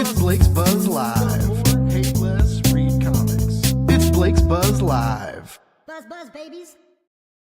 It's Blake's Buzz Live. Hate less, read comics. It's Blake's Buzz Live. Buzz, buzz, babies.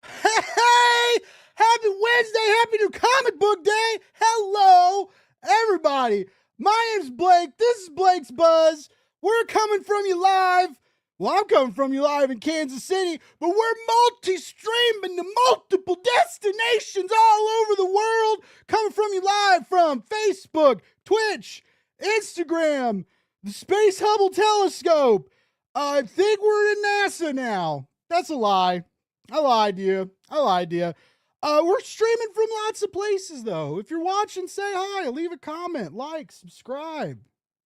Hey! Happy Wednesday! Happy New Comic Book Day! Hello, everybody. My name's Blake. This is Blake's Buzz. We're coming from you live. Well, I'm coming from you live in Kansas City, but we're multi-streaming to multiple destinations all over the world. Coming from you live from Facebook, Twitch, Instagram, the Space Hubble Telescope. I think we're in NASA now. That's a lie. I lied to you. We're streaming from lots of places, though. If you're watching, say hi, leave a comment, like, subscribe.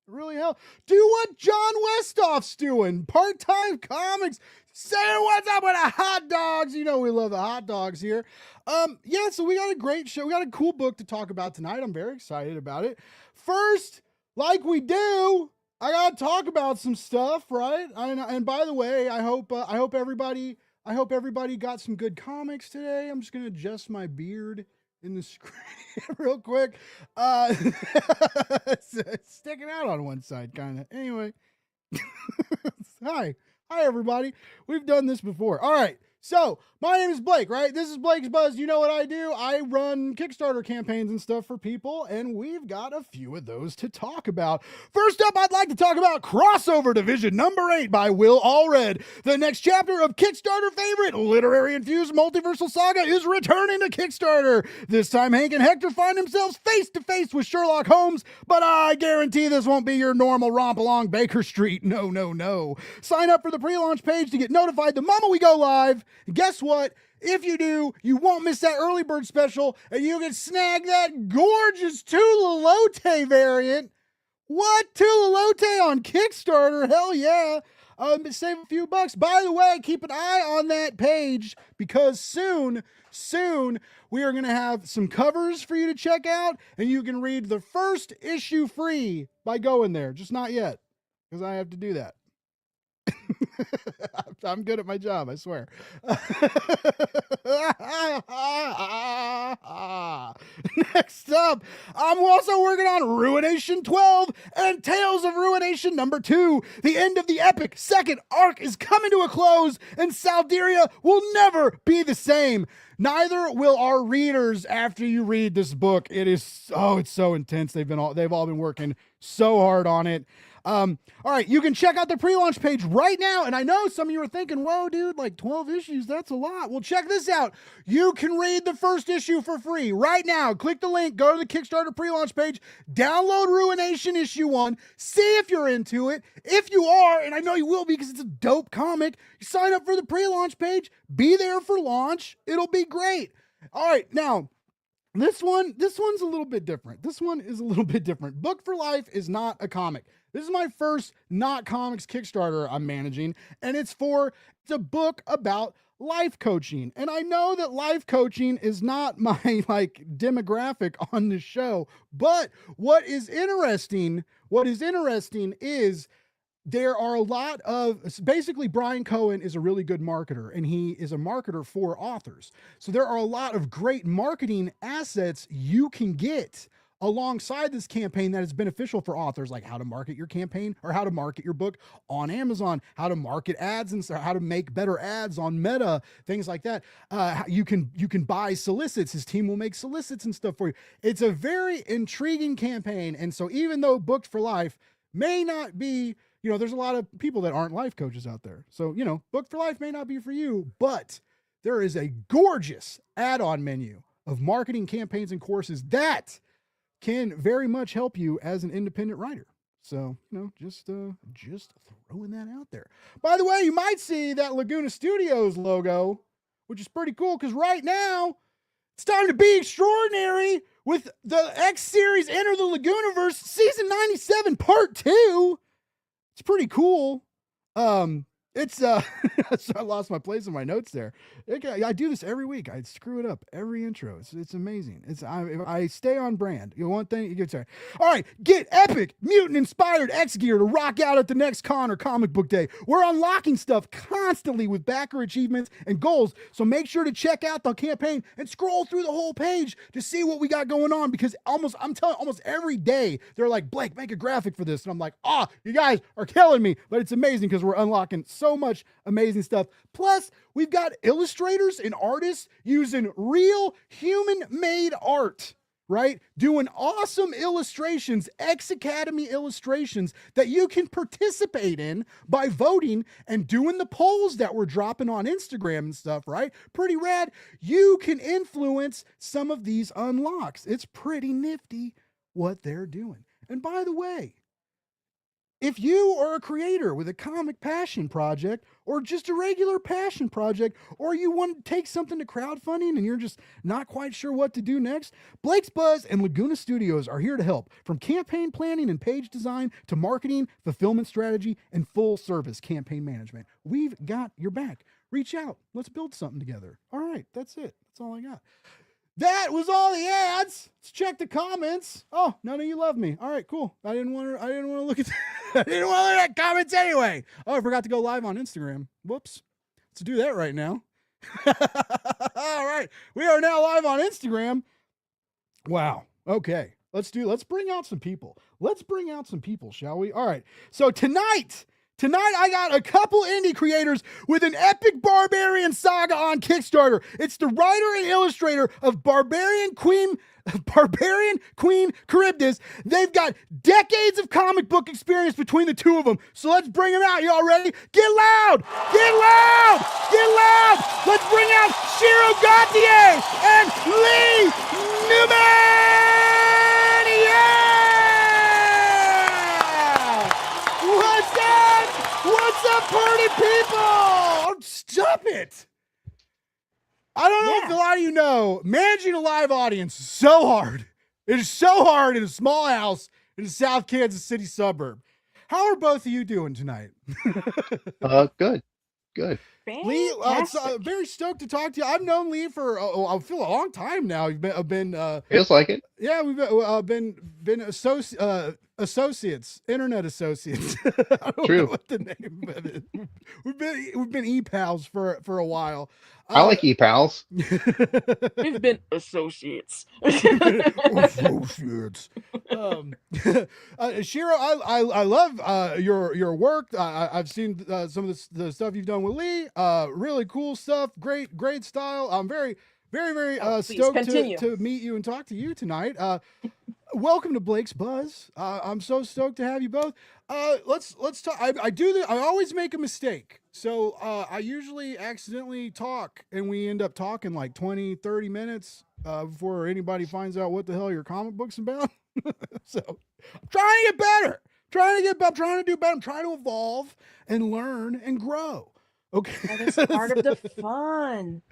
It really helps. Do what John Westhoff's doing. Part-time comics. Say what's up with the hot dogs. You know we love the hot dogs here. Yeah, so we got a great show. We got a cool book to talk about tonight. I'm very excited about it. First, like we do, I gotta talk about some stuff, right? And by the way, I hope everybody got some good comics today. I'm just gonna adjust my beard in the screen real quick. It's sticking out on one side, kind of. Anyway, hi everybody. We've done this before. All right. So my name is Blake, right? This is Blake's Buzz. You know what I do? I run Kickstarter campaigns and stuff for people, and we've got a few of those to talk about. First up, I'd like to talk about Crossover Division number 8 by Will Allred. The next chapter of Kickstarter favorite literary-infused multiversal saga is returning to Kickstarter. This time, Hank and Hector find themselves face-to-face with Sherlock Holmes, but I guarantee this won't be your normal romp along Baker Street. No. Sign up for the pre-launch page to get notified the moment we go live. And guess what? If you do, you won't miss that early bird special, and you can snag that gorgeous Tula Lote variant. What? Tula Lote on Kickstarter? Hell yeah. Save a few bucks. By the way, keep an eye on that page, because soon we are going to have some covers for you to check out, and you can read the first issue free by going there. Just not yet, because I have to do that. I'm good at my job, I swear. Next up, I'm also working on Ruination 12 and Tales of Ruination number 2. The end of the epic second arc is coming to a close, and Salderia will never be the same. Neither will our readers after you read this book. It's so intense. They've all been working so hard on it. All right, you can check out the pre-launch page right now, and I know some of you are thinking, whoa, dude, like 12 issues, that's a lot. Well, check this out. You can read the first issue for free right now. Click the link, go to the Kickstarter pre-launch page, download Ruination issue 1, see if you're into it. If you are, and I know you will be because it's a dope comic, you sign up for the pre-launch page, be there for launch. It'll be great. All right, now, this one's a little bit different. This one is a little bit different. Book for Life is not a comic. This is my first not comics Kickstarter I'm managing, and it's a book about life coaching. And I know that life coaching is not my demographic on the show, but what is interesting is there are a lot of, basically Brian Cohen is a really good marketer, and he is a marketer for authors. So there are a lot of great marketing assets you can get alongside this campaign that is beneficial for authors, like how to market your campaign or how to market your book on Amazon, how to market ads and how to make better ads on Meta, things like that. You can buy solicits. His team will make solicits and stuff for you. It's a very intriguing campaign. And so even though Booked for Life may not be, there's a lot of people that aren't life coaches out there. So, Booked for Life may not be for you, but there is a gorgeous add-on menu of marketing campaigns and courses that can very much help you as an independent writer. So, just throwing that out there. By the way, you might see that Laguna Studios logo, which is pretty cool, because right now it's time to be extraordinary with the X series Enter the Lagooniverse season 97 part 2. It's pretty cool. It's so I lost my place in my notes there. I do this every week. I screw it up every intro. It's amazing. I stay on brand. You want thing you get sorry. All right, get epic mutant inspired X gear to rock out at the next con or comic book day. We're unlocking stuff constantly with backer achievements and goals. So make sure to check out the campaign and scroll through the whole page to see what we got going on, because I'm telling almost every day they're like, Blake, make a graphic for this. And I'm like, you guys are killing me. But it's amazing because we're unlocking so much amazing stuff. Plus, we've got illustrators and artists using real human-made art, right? Doing awesome illustrations, X Academy illustrations that you can participate in by voting and doing the polls that we're dropping on Instagram and stuff, right? Pretty rad. You can influence some of these unlocks. It's pretty nifty what they're doing. And by the way, if you are a creator with a comic passion project or just a regular passion project, or you want to take something to crowdfunding and you're just not quite sure what to do next, Blake's Buzz and Laguna Studios are here to help. From campaign planning and page design to marketing, fulfillment strategy, and full service campaign management. We've got your back. Reach out. Let's build something together. All right, that's it. That's all I got. That was all the ads. Let's check the comments. Oh, none of you love me. All right, cool. I didn't want to look at I didn't want to look at comments anyway. Oh, I forgot to go live on Instagram. Whoops. Let's do that right now. All right. We are now live on Instagram. Wow. Okay. Let's bring out some people. Let's bring out some people, shall we? All right. So tonight I got a couple indie creators with an epic barbarian saga on Kickstarter. It's the writer and illustrator of Barbarian Queen Karybdis. They've got decades of comic book experience between the two of them. So let's bring them out. Y'all ready? Get loud! Get loud! Get loud! Let's bring out Shiro Gauthier and Newman! Yeah! What's up? What's up, party people? Stop it! I don't know if a lot of you know, managing a live audience is so hard. It is so hard in a small house in a South Kansas City suburb. How are both of you doing tonight? Good. Lee, very stoked to talk to you. I've known Lee for I feel a long time now. I've been Feels like it. Yeah, we've been associates, internet associates. I don't know what the name of it. We've been e-pals for a while. I like e-pals. We've been associates. Associates. Shiro, I love your work. I've seen some of the stuff you've done with Lee. Really cool stuff. Great style. I'm very stoked to meet you and talk to you tonight. Welcome to Blake's Buzz. I'm so stoked to have you both. Let's talk. I always make a mistake. So I usually accidentally talk and we end up talking like 20-30 minutes before anybody finds out what the hell your comic book's about. So I'm trying to get better. I'm trying to do better. I'm trying to evolve and learn and grow. Okay. That is part of the fun.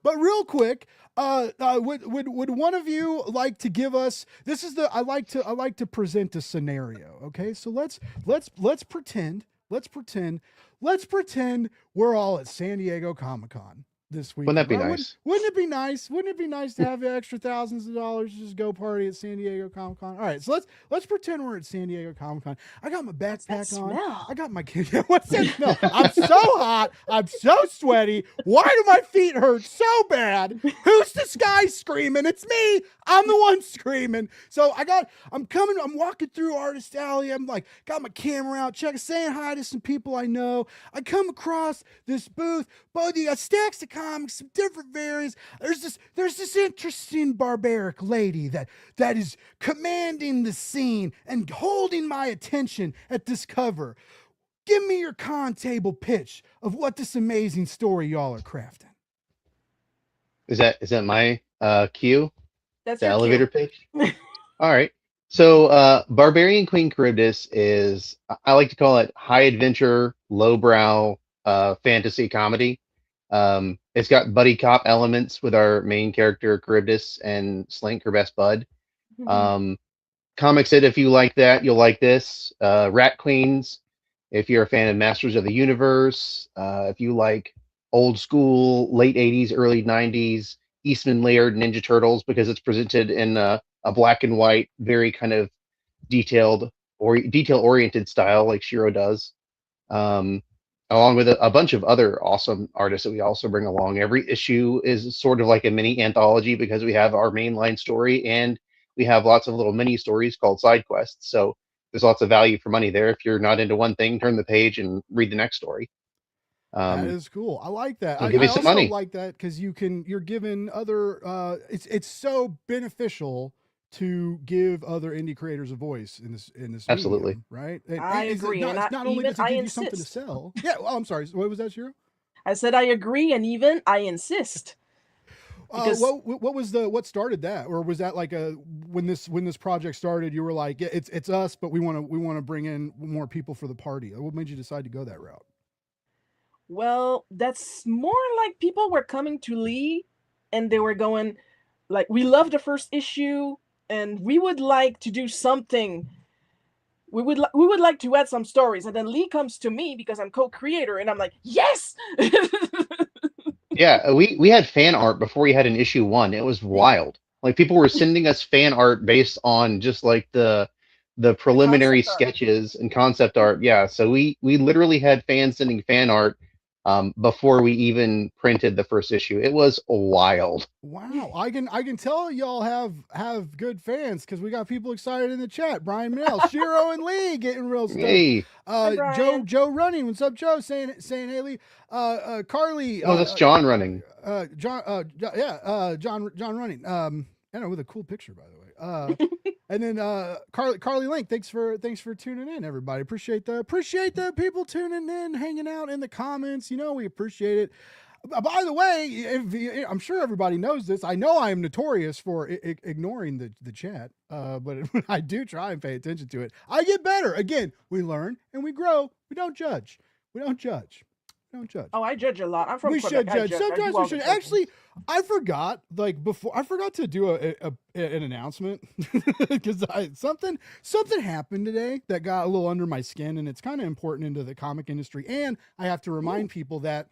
But real quick, would one of you like to give us, I like to present a scenario. Okay. So let's pretend we're all at San Diego Comic-Con this week. Wouldn't that be nice? Wouldn't it be nice? Wouldn't it be nice to have extra thousands of dollars to just go party at San Diego Comic-Con? All right, so let's pretend we're at San Diego Comic-Con. I got my backpack on. Smell? I got my what's that smell? I'm so hot. I'm so sweaty. Why do my feet hurt so bad? Who's this guy screaming? It's me. I'm the one screaming. So I'm walking through Artist Alley. I'm like, got my camera out, saying hi to some people I know. I come across this booth. Both you got stacks of comics, some different variants. There's this interesting barbaric lady that is commanding the scene and holding my attention at this cover. Give me your con table pitch of what this amazing story y'all are crafting. Is that my cue? That's The your elevator cue. pitch? All right. So Barbarian Queen Karybdis is, I like to call it high adventure, lowbrow fantasy comedy. It's got buddy cop elements with our main character Karybdis and Slink, her best bud. Comics it if you like that, you'll like this. Rat Queens If you're a fan of Masters of the Universe, if you like old school, late 80s, early 90s, Eastman Laird Ninja Turtles, because it's presented in a black and white, very kind of detailed or detail oriented style like Shiro does. Um, Along with a bunch of other awesome artists that we also bring along. Every issue is sort of like a mini anthology because we have our mainline story and we have lots of little mini stories called side quests. So there's lots of value for money there. If you're not into one thing, turn the page and read the next story. That is cool. I like that. Give me I some also money. like that because you're given other. It's so beneficial to give other indie creators a voice in this Absolutely. medium, right? I agree, and It's not only even does it give you something to insist. sell. Yeah. Oh, I'm sorry. What was that, Shiro? I said I agree, and even I insist. Because What started that, or was that like when this project started? You were like, yeah, it's us, but we want to bring in more people for the party. What made you decide to go that route? well, that's more like people were coming to Lee, and they were going, like, we love the first issue, and we would like to do something. We would like to add some stories, and then Lee comes to me because I'm co-creator, and I'm like, yes. Yeah, we had fan art before we had an issue 1. It was wild. Like people were sending us fan art based on just like the preliminary concept art. sketches and concept art. Yeah, so we literally had fans sending fan art before we even printed the first issue. It was wild. Wow, I can tell y'all have good fans because we got people excited in the chat. Brian Mail, Shiro, and Lee getting real stoked. Hey, Joe running. What's up, Joe? Saying hey Lee. Carly. oh, that's John running. John running. I know, with a cool picture, by the way. And then Carly Link, thanks for tuning in, everybody. Appreciate the people tuning in, hanging out in the comments. You know, we appreciate it. By the way, I'm sure everybody knows this. I know I am notorious for ignoring the chat, but I do try and pay attention to it. I get better. Again, we learn and we grow. We don't judge. Don't judge. Oh, I judge a lot. I'm from We Quebec. should judge. Sometimes we should. Judging. Actually, I forgot. Like before, I forgot to do an announcement because something happened today that got a little under my skin, and it's kind of important into the comic industry. And I have to remind people that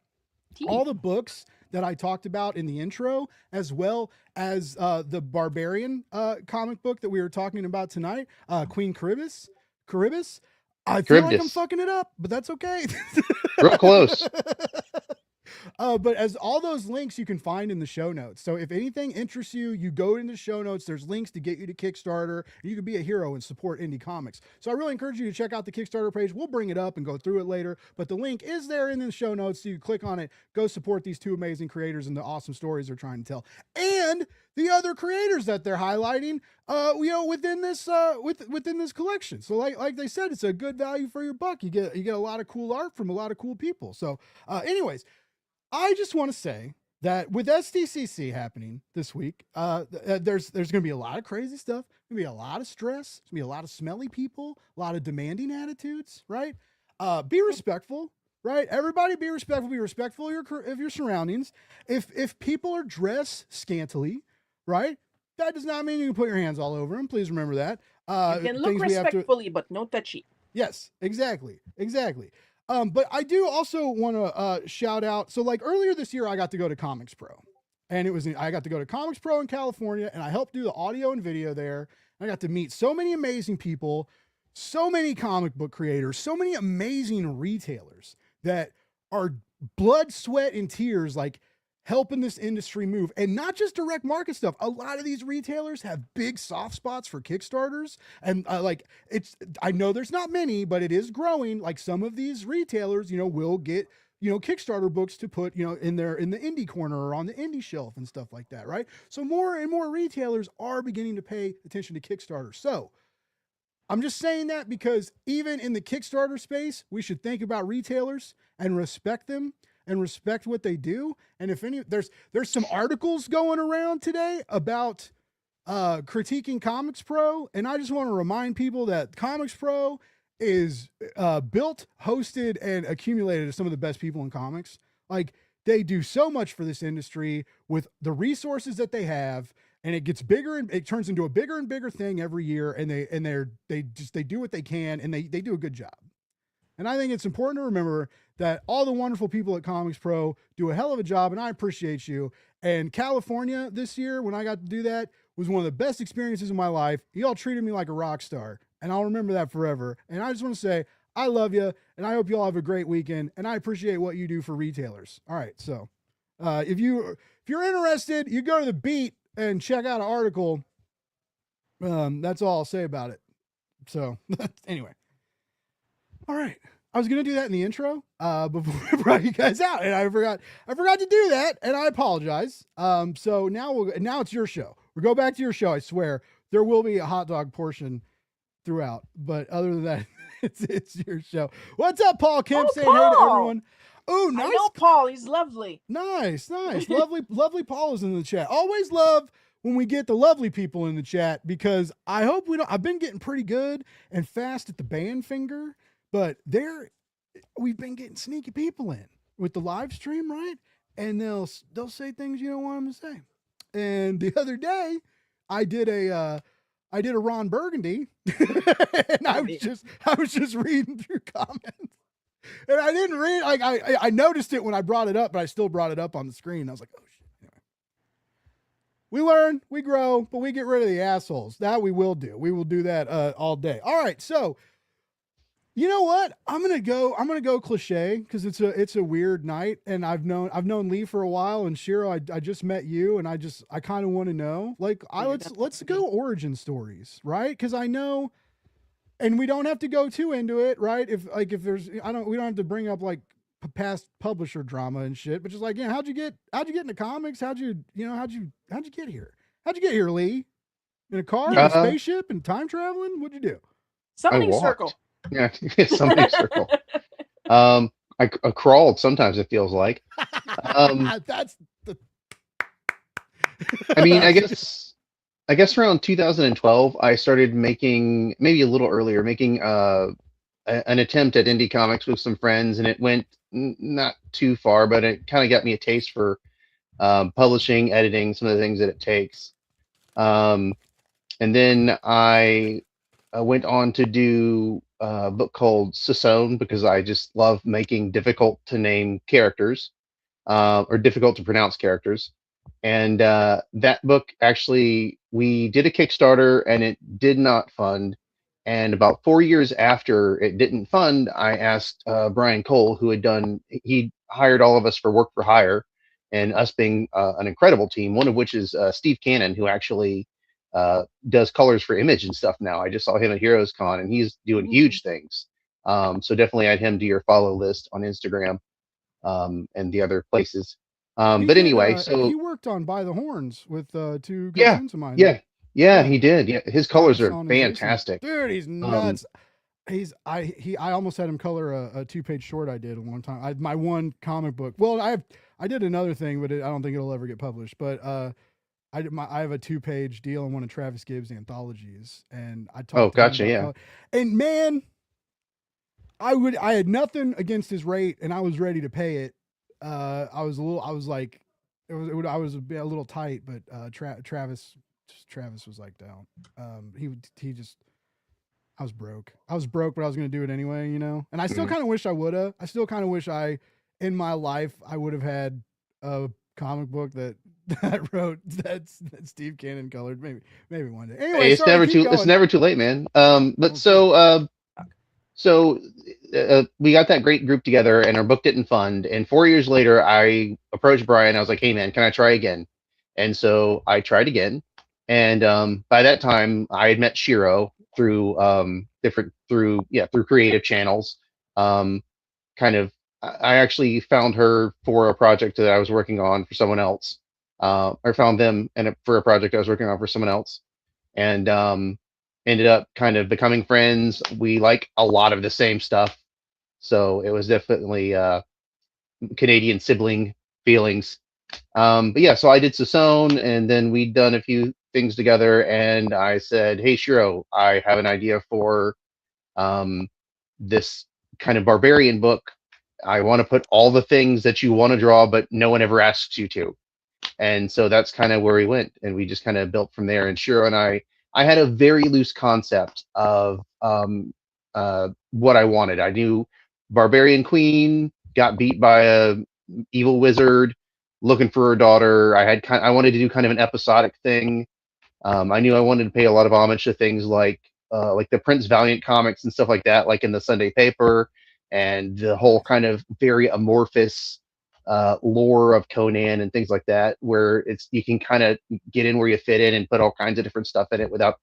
all the books that I talked about in the intro, as well as the Barbarian comic book that we were talking about tonight, Queen Karybdis. I feel like I'm fucking it up, but that's okay. Real close. But as all those links you can find in the show notes. So if anything interests you, you go in the show notes. There's links to get you to Kickstarter. You can be a hero and support indie comics. So I really encourage you to check out the Kickstarter page. We'll bring it up and go through it later. But the link is there in the show notes. So you click on it, go support these two amazing creators and the awesome stories they're trying to tell. And the other creators that they're highlighting, within this collection. So like they said, it's a good value for your buck. You get a lot of cool art from a lot of cool people. So anyways, I just want to say that with SDCC happening this week, there's going to be a lot of crazy stuff. There's going to be a lot of stress. There's going to be a lot of smelly people, a lot of demanding attitudes, right? Be respectful, right? Everybody be respectful. Be respectful of your surroundings. If people are dressed scantily, right? That does not mean you can put your hands all over them. Please remember that. You can look respectfully, but no touchy. Yes, exactly. But I do also want to shout out. So like earlier this year, I got to go to Comics Pro, and I got to go to Comics Pro in California, and I helped do the audio and video there. I got to meet so many amazing people, so many comic book creators, so many amazing retailers that are blood, sweat, and tears, like helping this industry move, and not just direct market stuff. A lot of these retailers have big soft spots for Kickstarters, and I know there's not many, but it is growing. Like some of these retailers, will get Kickstarter books to put in the indie corner or on the indie shelf and stuff like that, right? So more and more retailers are beginning to pay attention to Kickstarter. So I'm just saying that because even in the Kickstarter space, we should think about retailers and respect them and respect what they do. And if there's some articles going around today about critiquing Comics Pro, and I just want to remind people that Comics Pro is built, hosted, and accumulated as some of the best people in comics. Like they do so much for this industry with the resources that they have, and it gets bigger and it turns into a bigger and bigger thing every year. And they do what they can, and they do a good job. And I think it's important to remember that all the wonderful people at Comics Pro do a hell of a job, and I appreciate you. And California this year, when I got to do that, was one of the best experiences of my life. Y'all treated me like a rock star, and I'll remember that forever. And I just want to say, I love you, and I hope you all have a great weekend, and I appreciate what you do for retailers. All right, so if you're interested, you go to the Beat and check out an article. That's all I'll say about it. So anyway, all right. I was gonna do that in the intro before I brought you guys out, and I forgot to do that, and I apologize. So now it's your show. We'll go back to your show. I swear there will be a hot dog portion throughout, but other than that, it's your show. What's up, Paul Kemp? Saying hey to everyone. Oh, nice. I know Paul. He's lovely. Nice. lovely Paul is in the chat. Always love when we get the lovely people in the chat, because I hope we don't. I've been getting pretty good and fast at the band finger. But we've been getting sneaky people in with the live stream, right? And they'll say things you don't want them to say. And the other day, I did a Ron Burgundy, and I was just reading through comments, and I didn't read. Like I noticed it when I brought it up, but I still brought it up on the screen. I was like, oh shit. Anyway. We learn, we grow, but we get rid of the assholes. That we will do. We will do that all day. All right, so. You know what? I'm gonna go cliche, because it's a weird night, and I've known Lee for a while, and Shiro, I just met you, and I kind of want to know, like, let's go origin stories, right? Because I know, and we don't have to go too into it, right? If there's we don't have to bring up like past publisher drama and shit, but just like, yeah, how'd you get into comics? How'd you get here? How'd you get here, Lee? In a car, in a spaceship, and time traveling? What'd you do? Summoning circle. Yeah, something circle. I crawled sometimes, it feels like. That's the. I mean, I guess around 2012, I started making, maybe a little earlier, making an attempt at indie comics with some friends, and it went not too far, but it kind of got me a taste for publishing, editing, some of the things that it takes. And then I went on to do a book called Sasone, because I just love making difficult to name characters, or difficult to pronounce characters. And that book, actually, we did a Kickstarter and it did not fund. And about 4 years after it didn't fund, I asked Brian Cole, he hired all of us for work for hire, and us being an incredible team, one of which is Steve Cannon, who actually does colors for Image and stuff now. I just saw him at Heroes Con, and he's doing huge things. So definitely add him to your follow list on Instagram and the other places. But anyway, so he worked on By the Horns with two good friends of mine. Yeah, he did. Yeah, his colors are fantastic. Dude, he's nuts. I almost had him color a 2-page short I did a long time. My one comic book. Well, I did another thing, but I don't think it'll ever get published. But I have a 2-page deal in one of Travis Gibbs' anthologies, and I talked. Oh, gotcha, yeah. Color. And man, I had nothing against his rate, and I was ready to pay it. I was a little tight, but Travis was like down. I was broke, but I was going to do it anyway, you know? And I still kind of wish I would've. I still kind of wish in my life, I would have had a comic book that wrote that Steve Cannon colored. Maybe one day. Anyway, hey, it's never too late, man. But so we got that great group together, and our book didn't fund. And 4 years later, I approached Brian. I was like, "Hey, man, can I try again?" And so I tried again. And by that time, I had met Shiro through creative channels. I actually found her for a project that I was working on for someone else. I found them for a project I was working on for someone else, and ended up kind of becoming friends. We like a lot of the same stuff, so it was definitely Canadian sibling feelings. But yeah, so I did Sasone, and then we'd done a few things together, and I said, "Hey, Shiro, I have an idea for this kind of barbarian book. I want to put all the things that you want to draw, but no one ever asks you to." And so that's kind of where we went, and we just kind of built from there. And Shiro and I had a very loose concept of what I wanted. I knew barbarian queen got beat by a evil wizard looking for her daughter. I wanted to do kind of an episodic thing. I knew I wanted to pay a lot of homage to things like the Prince Valiant comics and stuff like that, like in the Sunday paper, and the whole kind of very amorphous lore of Conan and things like that, where you can kind of get in where you fit in and put all kinds of different stuff in it without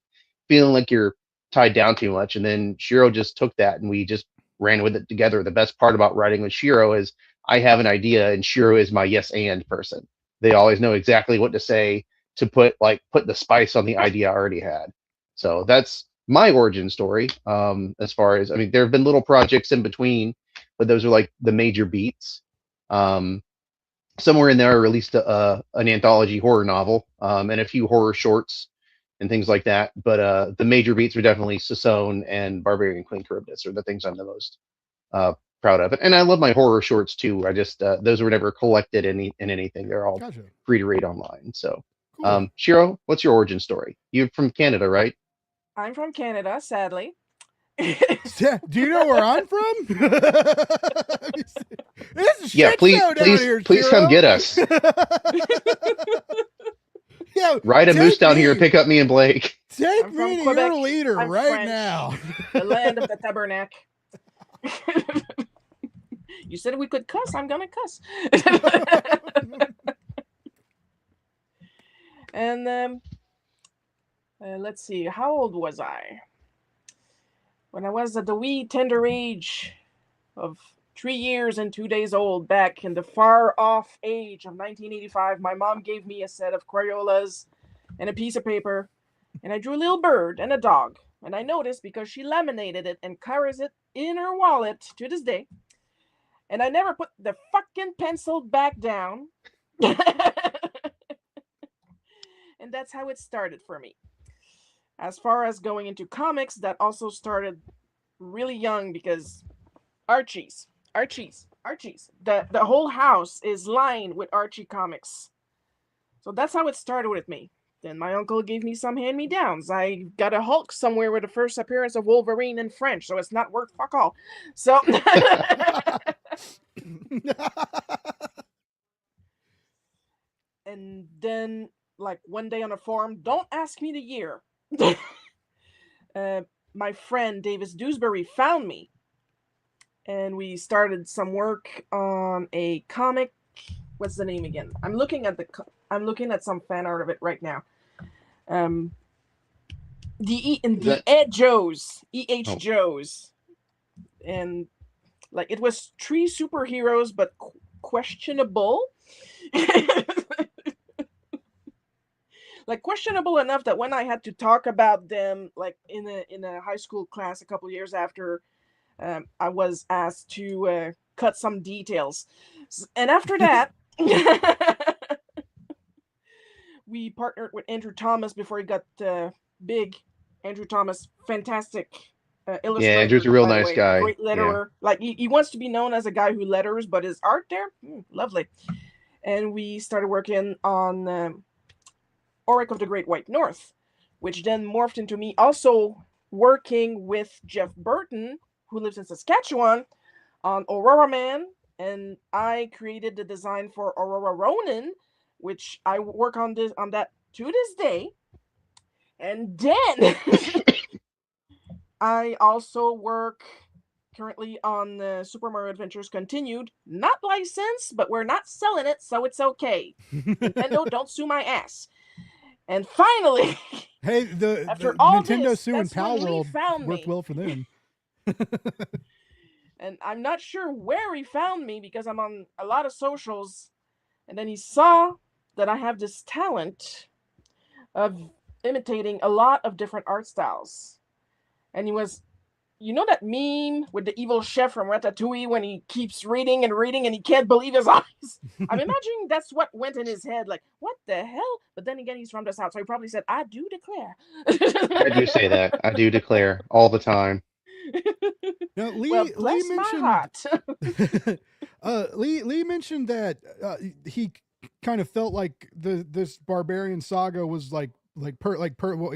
feeling like you're tied down too much. And then Shiro just took that and we just ran with it together. The best part about writing with Shiro is I have an idea and Shiro is my yes and person. They always know exactly what to say to put the spice on the idea I already had. So that's my origin story. As far as, I mean, there have been little projects in between, but those are like the major beats. Somewhere in there I released an anthology horror novel, and a few horror shorts and things like that. But the major beats are definitely Sasone and Barbarian Queen Karybdis are the things I'm the most proud of. And I love my horror shorts too. I just those were never collected in anything. They're all free to read online. So cool. Shiro, what's your origin story? You're from Canada, right? I'm from Canada, sadly. Yeah, do you know where I'm from? This is yeah, please come get us. Yeah, ride a moose down here and pick up me and Blake. Take me to your leader right French, now. The land of the tabernacle. You said we could cuss. I'm gonna cuss. And let's see. How old was I? When I was at the wee tender age of 3 years and 2 days old, back in the far-off age of 1985, my mom gave me a set of Crayolas and a piece of paper, and I drew a little bird and a dog. And I noticed because she laminated it and carries it in her wallet to this day, and I never put the fucking pencil back down. And that's how it started for me. As far as going into comics, that also started really young because Archie's. The whole house is lined with Archie comics. So that's how it started with me. Then my uncle gave me some hand-me-downs. I got a Hulk somewhere with the first appearance of Wolverine in French, so it's not worth fuck all. So and then, like, one day on a forum, don't ask me the year. My friend Davis Dewsbury found me, and we started some work on a comic. What's the name again? I'm looking at some fan art of it right now. The E.H. Joes, and like it was 3 superheroes, but questionable. Like questionable enough that when I had to talk about them, like in a high school class a couple years after, I was asked to cut some details, and after that, we partnered with Andrew Thomas before he got big. Andrew Thomas, fantastic illustrator. Yeah, Andrew's a real nice guy. Great letterer. Yeah. Like he wants to be known as a guy who letters, but his art there, lovely. And we started working on Auric of the Great White North, which then morphed into me also working with Jeff Burton, who lives in Saskatchewan, on Aurora Man, and I created the design for Aurora Ronin, which I work on that to this day. And then I also work currently on the Super Mario Adventures Continued, not licensed, but we're not selling it, so it's okay. Nintendo, don't sue my ass. And finally, hey, after all Nintendo Sue and Pal World worked well for them. And I'm not sure where he found me because I'm on a lot of socials. And then he saw that I have this talent of imitating a lot of different art styles. And he was, you know that meme with the evil chef from Ratatouille when he keeps reading and he can't believe his eyes? I'm imagining that's what went in his head, like, what the hell? But then again, he's from the South, so he probably said, I do declare. I do say that. I do declare all the time. Now, Lee mentioned, Lee mentioned that he kind of felt like this Barbarian saga was like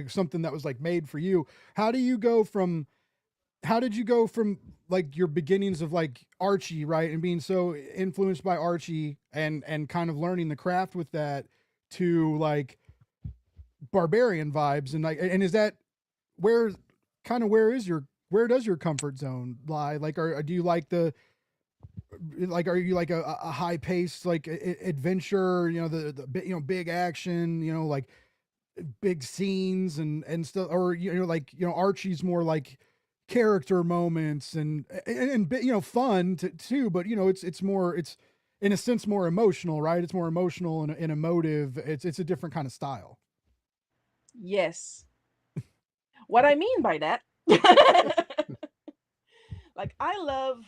something that was like made for you. How did you go from like your beginnings of like Archie, right? And being so influenced by Archie and kind of learning the craft with that to like barbarian vibes and like, and is that where where does your comfort zone lie? Like, do you like are you like a high pace like adventure, the big action, like big scenes and stuff, or Archie's more like character moments and fun too, but it's more, it's in a sense more emotional, right? It's more emotional and emotive. It's a different kind of style. Yes. What I mean by that, like I love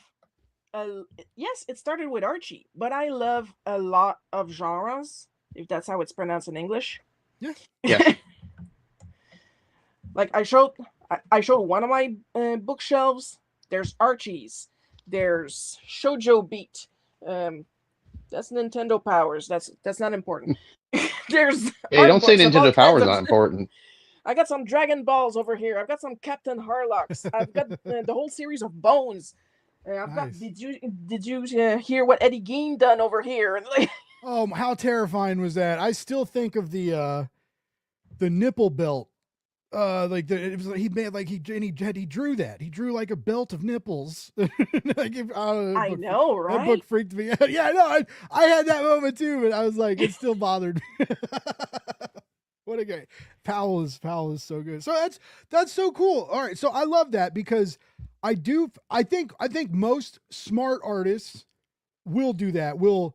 yes, it started with Archie, but I love a lot of genres, if that's how it's pronounced in English. Yeah. Yes. Like I showed one of my bookshelves. There's Archie's. There's Shoujo Beat. That's Nintendo Powers. That's not important. There's Hey, don't say art books of all Nintendo Power's kinds not of- important. I got some Dragon Balls over here. I've got some Captain Harlocks. I've got the whole series of Bones. I've got. Nice. Did you hear what Eddie Gein done over here? And like, Oh, how terrifying was that? I still think of the nipple belt. Like it was, he made like he drew that. He drew like a belt of nipples. Like I know, right? That book freaked me out. Yeah, I know. I had that moment too, but I was like, it still bothered me. What a guy. Powell is so good. So that's so cool. All right. So I love that because I think most smart artists will do that. Will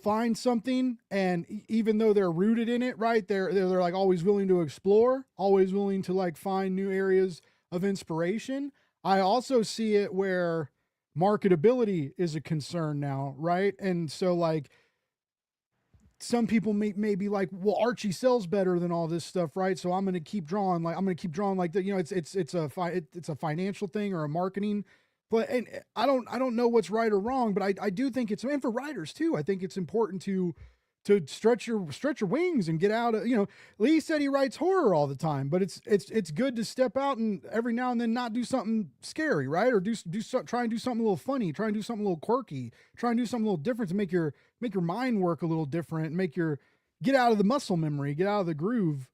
find something, and even though they're rooted in it, right? They're like always willing to explore, always willing to like find new areas of inspiration. I also see it where marketability is a concern now, right? And so like some people may be like, well, Archie sells better than all this stuff, right? So I'm going to keep drawing like that. It's a financial thing or a marketing. But and I don't know what's right or wrong, but I do think it's, and for writers too, I think it's important to stretch your wings and get out of, Lee said he writes horror all the time, but it's good to step out and every now and then not do something scary, right? Or try and do something a little funny, try and do something a little quirky, try and do something a little different to make your mind work a little different, get out of the muscle memory, get out of the groove.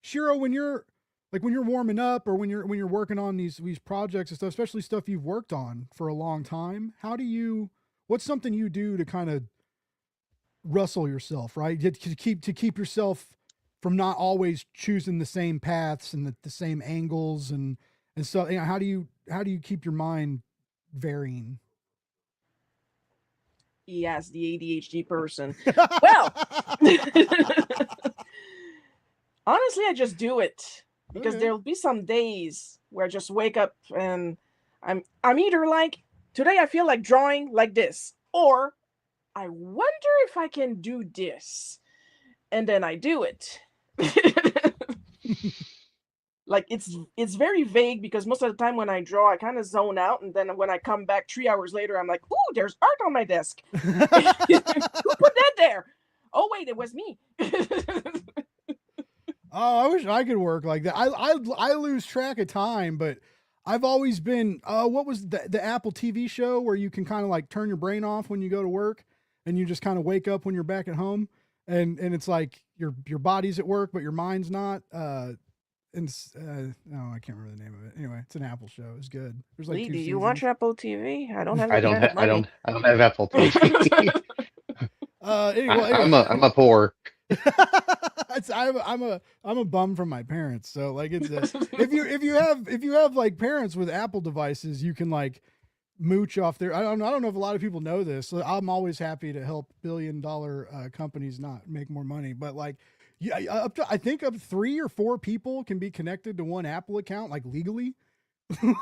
Shiro, when you're warming up or when you're working on these projects and stuff, especially stuff you've worked on for a long time, what's something you do to kind of rustle yourself, right? To keep yourself from not always choosing the same paths and the same angles and so, how do you keep your mind varying? Yes, the ADHD person. Well, honestly, I just do it because Okay. there'll be some days where I just wake up and I'm either like, today I feel like drawing like this, or I wonder if I can do this, and then I do it. Like it's very vague because most of the time when I draw, I kind of zone out, and then when I come back 3 hours later, I'm like, "Ooh, there's art on my desk. Who put that there? Oh wait, it was me." Oh, I wish I could work like that. I lose track of time, but I've always been, what was the Apple TV show where you can kind of like turn your brain off when you go to work and you just kind of wake up when you're back at home and it's like your body's at work, but your mind's not. No, I can't remember the name of it. Anyway, it's an Apple show. It's good. There's like Lee, 2 do you seasons. watch Apple TV? I don't have. I don't have Apple TV. Anyway, I'm a poor. I'm a bum from my parents, so like it's if you have like parents with Apple devices, you can like mooch off there. I don't know if a lot of people know this. So I'm always happy to help billion-dollar companies not make more money, but like yeah, I think up 3 or 4 people can be connected to one Apple account like legally.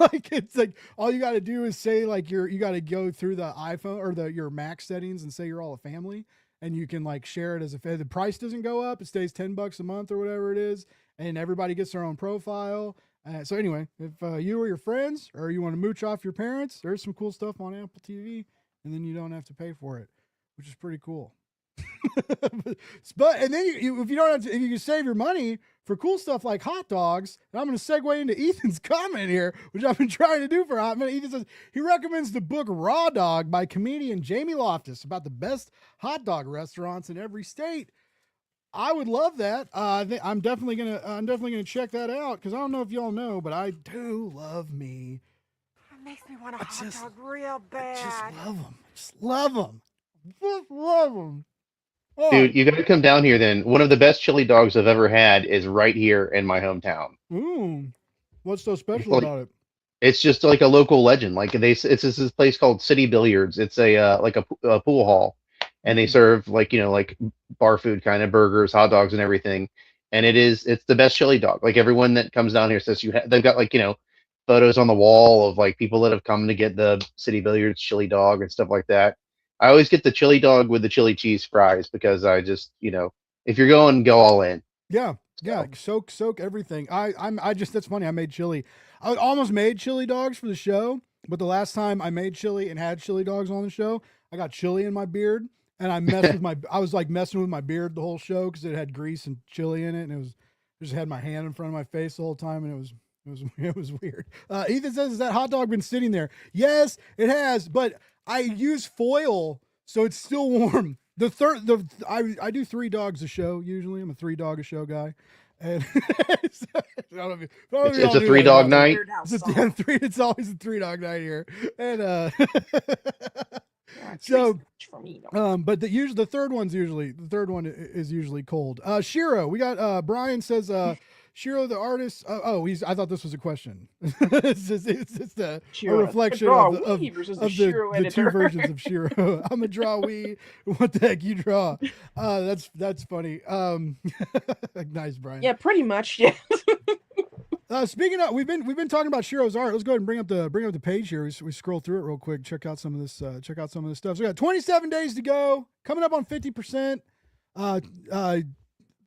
Like it's like all you got to do is say like you got to go through the iPhone or your Mac settings and say you're all a family. And you can like share it as the price doesn't go up. It stays $10 a month or whatever it is. And everybody gets their own profile. So anyway, if you or your friends, or you want to mooch off your parents, there's some cool stuff on Apple TV and then you don't have to pay for it, which is pretty cool. But and then if you don't have to, if you can save your money for cool stuff like hot dogs, and I'm going to segue into Ethan's comment here, which I've been trying to do for a hot minute. Ethan says he recommends the book Raw Dog by comedian Jamie Loftus about the best hot dog restaurants in every state. I would love that. I'm definitely gonna check that out because I don't know if y'all know, but I do love me. It makes me want a hot dog real bad. Just love them. Just love them. Just love them. Oh. Dude, you got to come down here then. One of the best chili dogs I've ever had is right here in my hometown. What's so special Like, about it? It's just like a local legend. Like it's this place called City Billiards. It's a like a pool hall, and they serve like like bar food kind of burgers, hot dogs, and everything. And it's the best chili dog. Like everyone that comes down here says they've got like photos on the wall of like people that have come to get the City Billiards chili dog and stuff like that. I always get the chili dog with the chili cheese fries because I just if you're going, go all in. Yeah. Soak everything. I just that's funny. I made chili. I almost made chili dogs for the show, but the last time I made chili and had chili dogs on the show, I got chili in my beard and I messed with I was like messing with my beard the whole show because it had grease and chili in it, and I just had my hand in front of my face the whole time, and it was weird. Ethan says, "Has that hot dog been sitting there?" Yes, it has, but I use foil so it's still warm. I do 3 dogs a show usually. I'm a 3 dog a show guy, and it's a 3 dog night. It's always a 3 dog night here, and so but the third one is usually cold. Shiro, we got Brian says Shiro the artist. I thought this was a question. it's just a reflection of the 2 versions of Shiro. I'm a drawee. What the heck you draw? That's funny. Nice, Brian. Yeah, pretty much. Yeah. Speaking of, we've been talking about Shiro's art. Let's go ahead and bring up the page here. We scroll through it real quick. Check out some of this stuff. So we got 27 days to go. Coming up on 50%.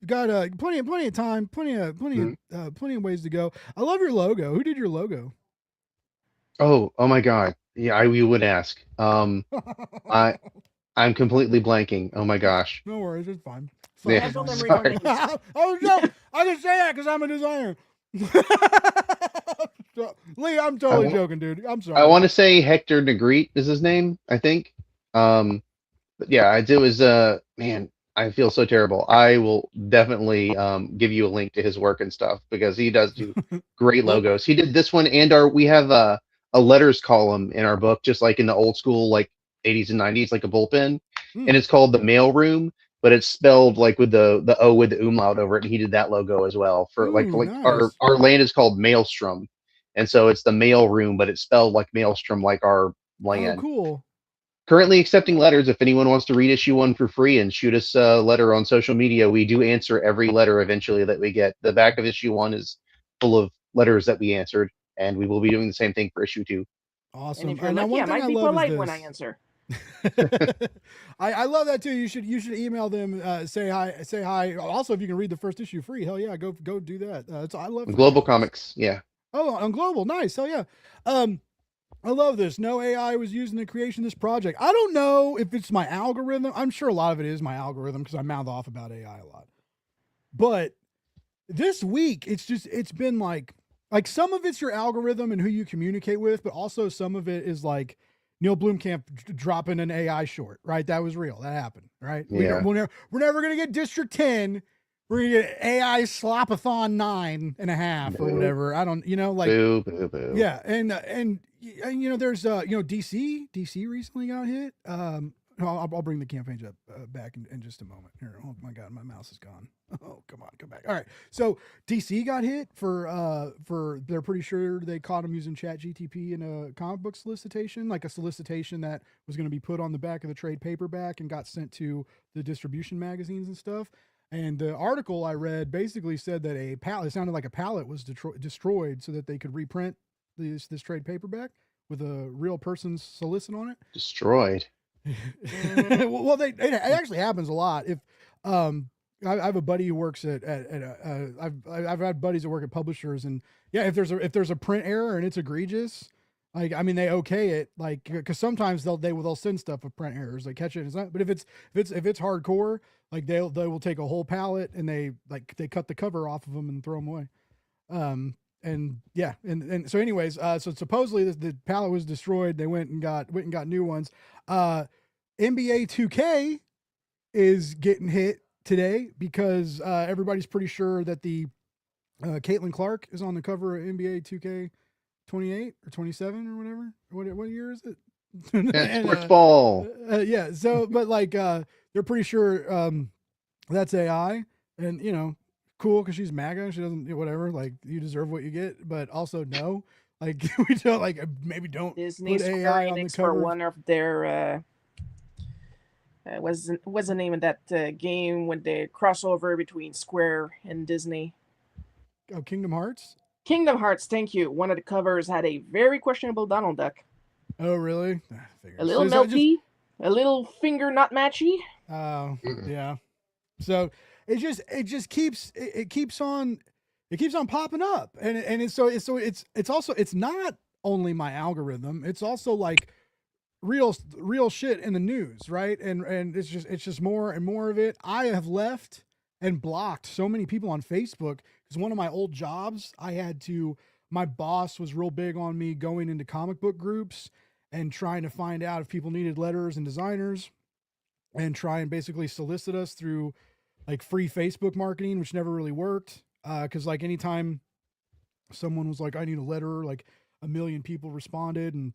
Got plenty of time, plenty of ways to go. I love your logo. Who did your logo? Oh my God. Yeah, you would ask. I'm completely blanking. Oh my gosh. No worries, it's fine. Yeah, sorry. I can say that because I'm a designer. Lee, I'm totally joking, dude. I'm sorry. I want to say Hector Negrete is his name, I think. But yeah, it was man, I feel so terrible. I will definitely give you a link to his work and stuff because he does do great logos. He did this one, and we have a letters column in our book, just like in the old school like 80s and 90s, like a bullpen, and it's called the Mael'ström, but it's spelled like with the O with the umlaut over it. And he did that logo as well for nice. our land is called Mael'ström, and so it's the Mael'ström, but it's spelled like Maelstrom, like our land. Oh, cool. Currently accepting letters. If anyone wants to read issue 1 for free and shoot us a letter on social media, we do answer every letter eventually that we get. The back of issue 1 is full of letters that we answered, and we will be doing the same thing for issue 2. Awesome. And if you're lucky, I might be polite when I answer. I love that too. You should email them, say hi. Also, if you can read the first issue free, hell yeah, go do that. I love Global Comics, yeah. Oh, on Global, nice, hell yeah. I love this. No AI was used in the creation of this project. I don't know if it's my algorithm. I'm sure a lot of it is my algorithm because I mouth off about AI a lot. But this week, it's been like some of it's your algorithm and who you communicate with, but also some of it is like Neil Blomkamp dropping an AI short, right? That was real. That happened, right? Yeah. We're never going to get District 10. We're going to get AI Slopathon 9.5 or whatever. I don't, boo, boo, boo. Yeah. And there's, DC recently got hit. I'll bring the campaigns up back in just a moment. Here, oh my God, my mouse is gone. Oh, come on, come back. All right, so DC got hit for they're pretty sure they caught him using ChatGTP in a comic book solicitation, like a solicitation that was going to be put on the back of the trade paperback and got sent to the distribution magazines and stuff. And the article I read basically said that a pallet, it sounded like a pallet was destroyed so that they could reprint this trade paperback with a real person's solicit on it. Destroyed. Well, it actually happens a lot. If I have a buddy who works at I've had buddies that work at publishers, and yeah, if there's a print error and it's egregious, Like, I mean, they okay it, like, because sometimes they'll send stuff with print errors, they catch it. It's not, but if it's hardcore, like they will take a whole pallet and they cut the cover off of them and throw them away. And yeah, and so anyways, so supposedly the pallet was destroyed. They went and got new ones. NBA 2K is getting hit today because everybody's pretty sure that the Caitlin Clark is on the cover of NBA 2K 28 or 27 or whatever. What year is it? Sports ball. Yeah. So, but like, they're pretty sure that's AI, and you know, cool because she's MAGA. She doesn't, whatever. Like, you deserve what you get, but also no. Like, we don't, like, maybe don't Disney put Square AI on the Enix cover. for one of their what's the name of that game when they crossover between Square and Disney? Oh, Kingdom Hearts. Kingdom Hearts. Thank you. One of the covers had a very questionable Donald Duck. Oh, really? A little melty, a little finger not matchy. Oh, yeah. So it just keeps on popping up, and it's also, it's not only my algorithm, it's also like real shit in the news, right? And it's just more and more of it. I have left and blocked so many people on Facebook because one of my old jobs, my boss was real big on me going into comic book groups and trying to find out if people needed letters and designers, and try and basically solicit us through like free Facebook marketing, which never really worked. Cause like anytime someone was like, I need a letter, like 1 million people responded, and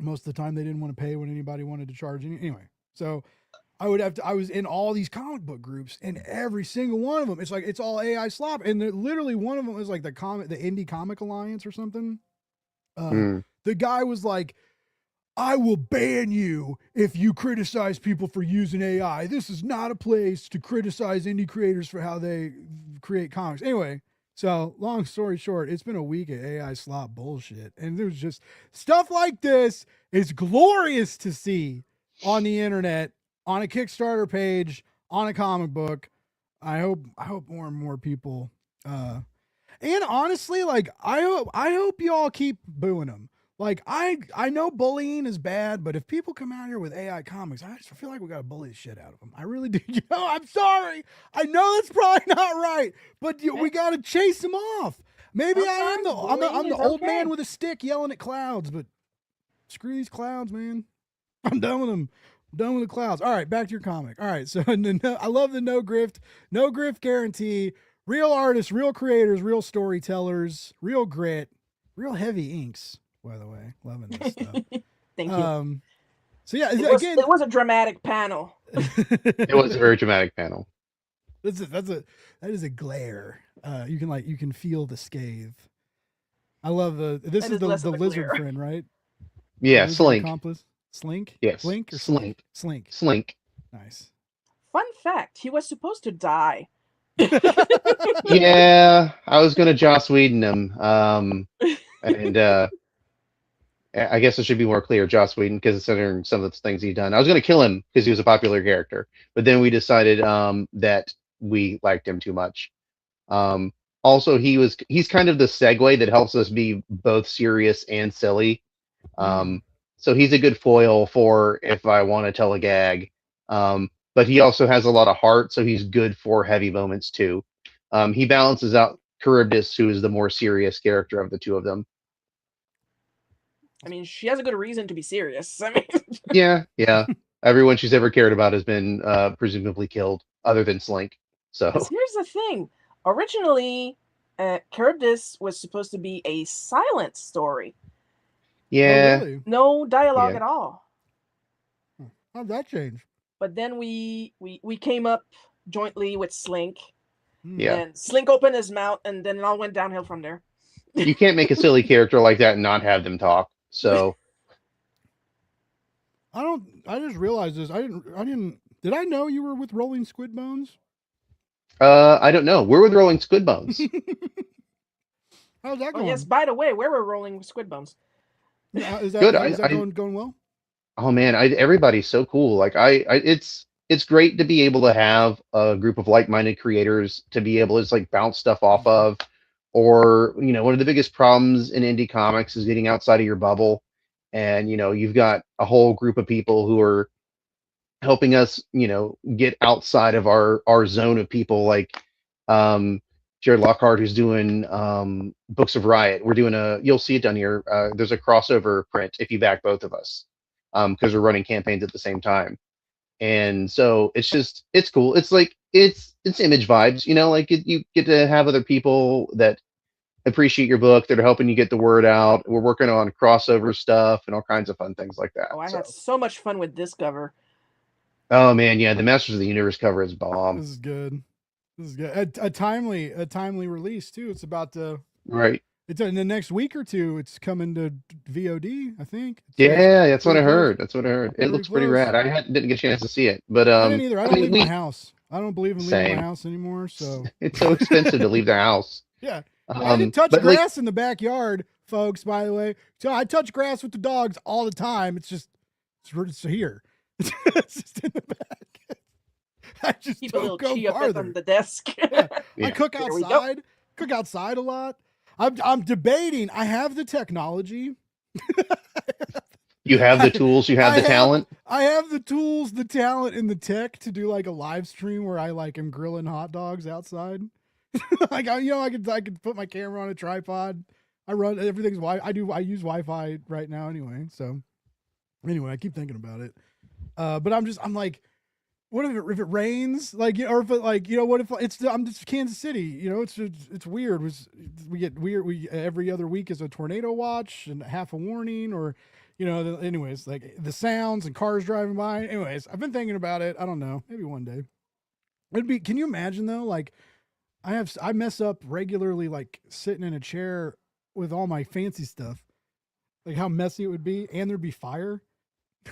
most of the time they didn't want to pay when anybody wanted to charge anyway. So I was in all these comic book groups, and every single one of them, it's like, it's all AI slop. And literally one of them was like the Indie Comic Alliance or something. The guy was like, I will ban you if you criticize people for using AI. This is not a place to criticize indie creators for how they create comics. Anyway, so long story short, it's been a week of AI slop bullshit. And there's just stuff like this is glorious to see on the internet, on a Kickstarter page, on a comic book. I hope more and more people, and honestly, like, I hope y'all keep booing them. Like, I know bullying is bad, but if people come out here with AI comics, I just feel like we got to bully the shit out of them. I really do. You know, I'm sorry. I know that's probably not right, but we got to chase them off. Maybe I'm the old man with a stick yelling at clouds, but screw these clouds, man. I'm done with them. I'm done with the clouds. All right, back to your comic. All right, so I love the no grift guarantee. Real artists, real creators, real storytellers, real grit, real heavy inks. By the way, loving this stuff. Thank you. So yeah, it was a dramatic panel. It was a very dramatic panel. That is a glare. You can feel the scathe. I love this is the lizard glare friend, right? Yeah, Slink. Accomplice. Slink? Yes. Slink or Slink? Slink. Slink. Nice. Fun fact, he was supposed to die. Yeah, I was gonna Joss Whedon him. And I guess it should be more clear, Joss Whedon, because considering some of the things he's done. I was going to kill him because he was a popular character, but then we decided that we liked him too much. Also, he's kind of the segue that helps us be both serious and silly. So he's a good foil for if I want to tell a gag. But he also has a lot of heart, so he's good for heavy moments too. He balances out Karybdis, who is the more serious character of the two of them. I mean, she has a good reason to be serious. I mean, yeah. Everyone she's ever cared about has been presumably killed, other than Slink. So here's the thing: originally, Karybdis was supposed to be a silent story. Yeah, Oh, really? No dialogue at all. How'd that change? But then we came up jointly with Slink. Yeah. And Slink opened his mouth, and then it all went downhill from there. You can't make a silly character like that and not have them talk. So I just realized this. Did I know you were with Rolling Squid Bones? I don't know. We're with Rolling Squid Bones. How's that going? Oh, yes, by the way, where we're rolling Squid Bones. Is that Good. Going well? Oh man, everybody's so cool. Like it's great to be able to have a group of like-minded creators to be able to just like bounce stuff off of. Or, one of the biggest problems in indie comics is getting outside of your bubble. and you've got a whole group of people who are helping us, get outside of our zone of people, like Jared Lockhart, who's doing Books of Riot. We're doing you'll see it down here. There's a crossover print if you back both of us, because we're running campaigns at the same time. And so it's cool. It's like it's image vibes, like you get to have other people that appreciate your book that are helping you get the word out. We're working on crossover stuff and all kinds of fun things like that. Oh, I had so much fun with this cover. Oh man, yeah, the Masters of the Universe cover is bomb. This is good. A timely release too. It's about to right. It's in the next week or two. It's coming to VOD, I think. Yeah, that's what I heard. It looks pretty rad. I didn't get a chance to see it, but I didn't either. I don't leave my house. I don't believe in leaving my house anymore. So it's so expensive to leave the house. Yeah, I didn't touch grass in the backyard, folks. By the way, so I touch grass with the dogs all the time. It's here. It's just in the back. I just keep a little go chia farther. on the desk. Yeah. I cook outside. Cook outside a lot. I'm debating. I have the technology. You have the tools. You have the talent. I have the tools, the talent, and the tech to do like a live stream where I am grilling hot dogs outside. I could put my camera on a tripod. I run everything's I use Wi-Fi right now anyway. So anyway, I keep thinking about it. But I'm like, what if it rains? Or if it what if I'm just Kansas City? It's weird. We get weird. Every other week is a tornado watch and half a warning, or anyways, like the sounds and cars driving by. Anyways, I've been thinking about it. I don't know. Maybe one day. Can you imagine though? Like I mess up regularly, like sitting in a chair with all my fancy stuff. Like how messy it would be, and there'd be fire.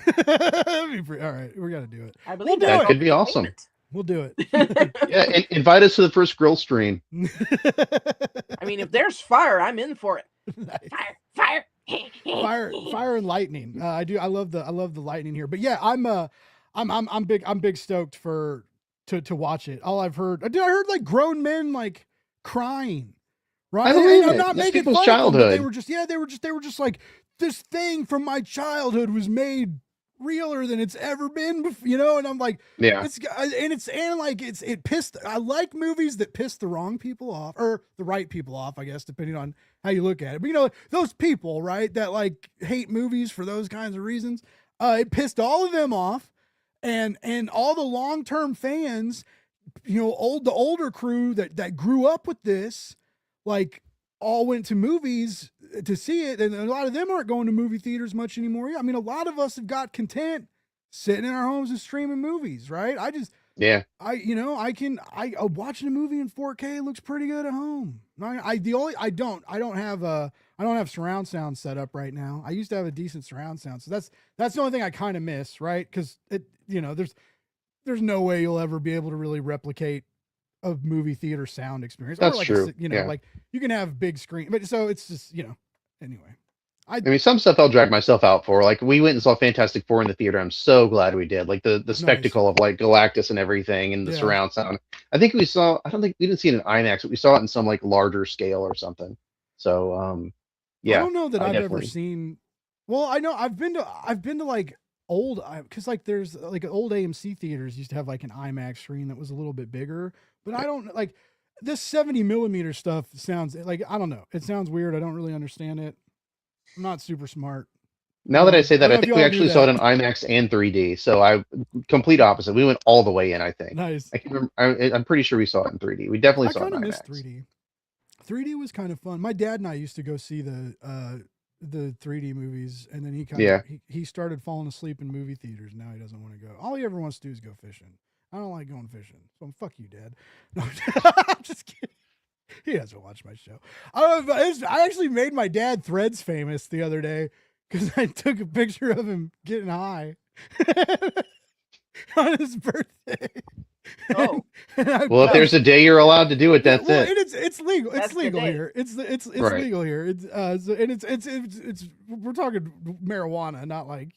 All right, we got to do it. I believe that could be awesome. We'll do it. Yeah, invite us to the first grill stream. I mean, if there's fire, I'm in for it. Nice. Fire. Fire and lightning. I love the lightning here. But yeah, I'm big stoked to watch it. All I've heard, I heard like grown men like crying. Right? I believe I'm not That's making people's fun childhood. of them, but they were just like, this thing from my childhood was made realer than it's ever been before, and I'm like, yeah, it pissed. I like movies that piss the wrong people off, or the right people off, I guess, depending on how you look at it. But those people, right, that like hate movies for those kinds of reasons, it pissed all of them off, and all the long-term fans, the older crew that grew up with this, like, all went to movies to see it, and a lot of them aren't going to movie theaters much anymore. I mean, a lot of us have got content sitting in our homes and streaming movies, right? Watching a movie in 4K looks pretty good at home. I don't have surround sound set up right now. I used to have a decent surround sound, so that's the only thing I kind of miss, right? Because there's no way you'll ever be able to really replicate a movie theater sound experience. That's like true. Like you can have big screen, but so it's just, anyway. I mean, some stuff I'll drag myself out for. Like we went and saw Fantastic Four in the theater. I'm so glad we did. Like the spectacle of like Galactus and everything, and the surround sound. I think we didn't see it in IMAX, but we saw it in some like larger scale or something. So yeah. I don't know that I've ever seen. Well, I know I've been to like old, because like there's like old AMC theaters used to have like an IMAX screen that was a little bit bigger. But I don't like this 70 millimeter stuff. Sounds like, I don't know. It sounds weird. I don't really understand it. I'm not super smart. Now that I say that, I think we actually saw it in IMAX and 3D. So complete opposite. We went all the way in, I think. Nice. I can remember. I'm pretty sure we saw it in 3D. We definitely saw it in IMAX. I kind of missed 3D. 3D was kind of fun. My dad and I used to go see the 3D movies, and then he started falling asleep in movie theaters. Now he doesn't want to go. All he ever wants to do is go fishing. I don't like going fishing, so fuck you, Dad. No, I'm just kidding. He doesn't watch my show. I actually made my dad Threads famous the other day because I took a picture of him getting high on his birthday. Oh, well, if there's a day you're allowed to do it, that's it. It's legal. It's legal here. It's right. legal here. It's we're talking marijuana, not like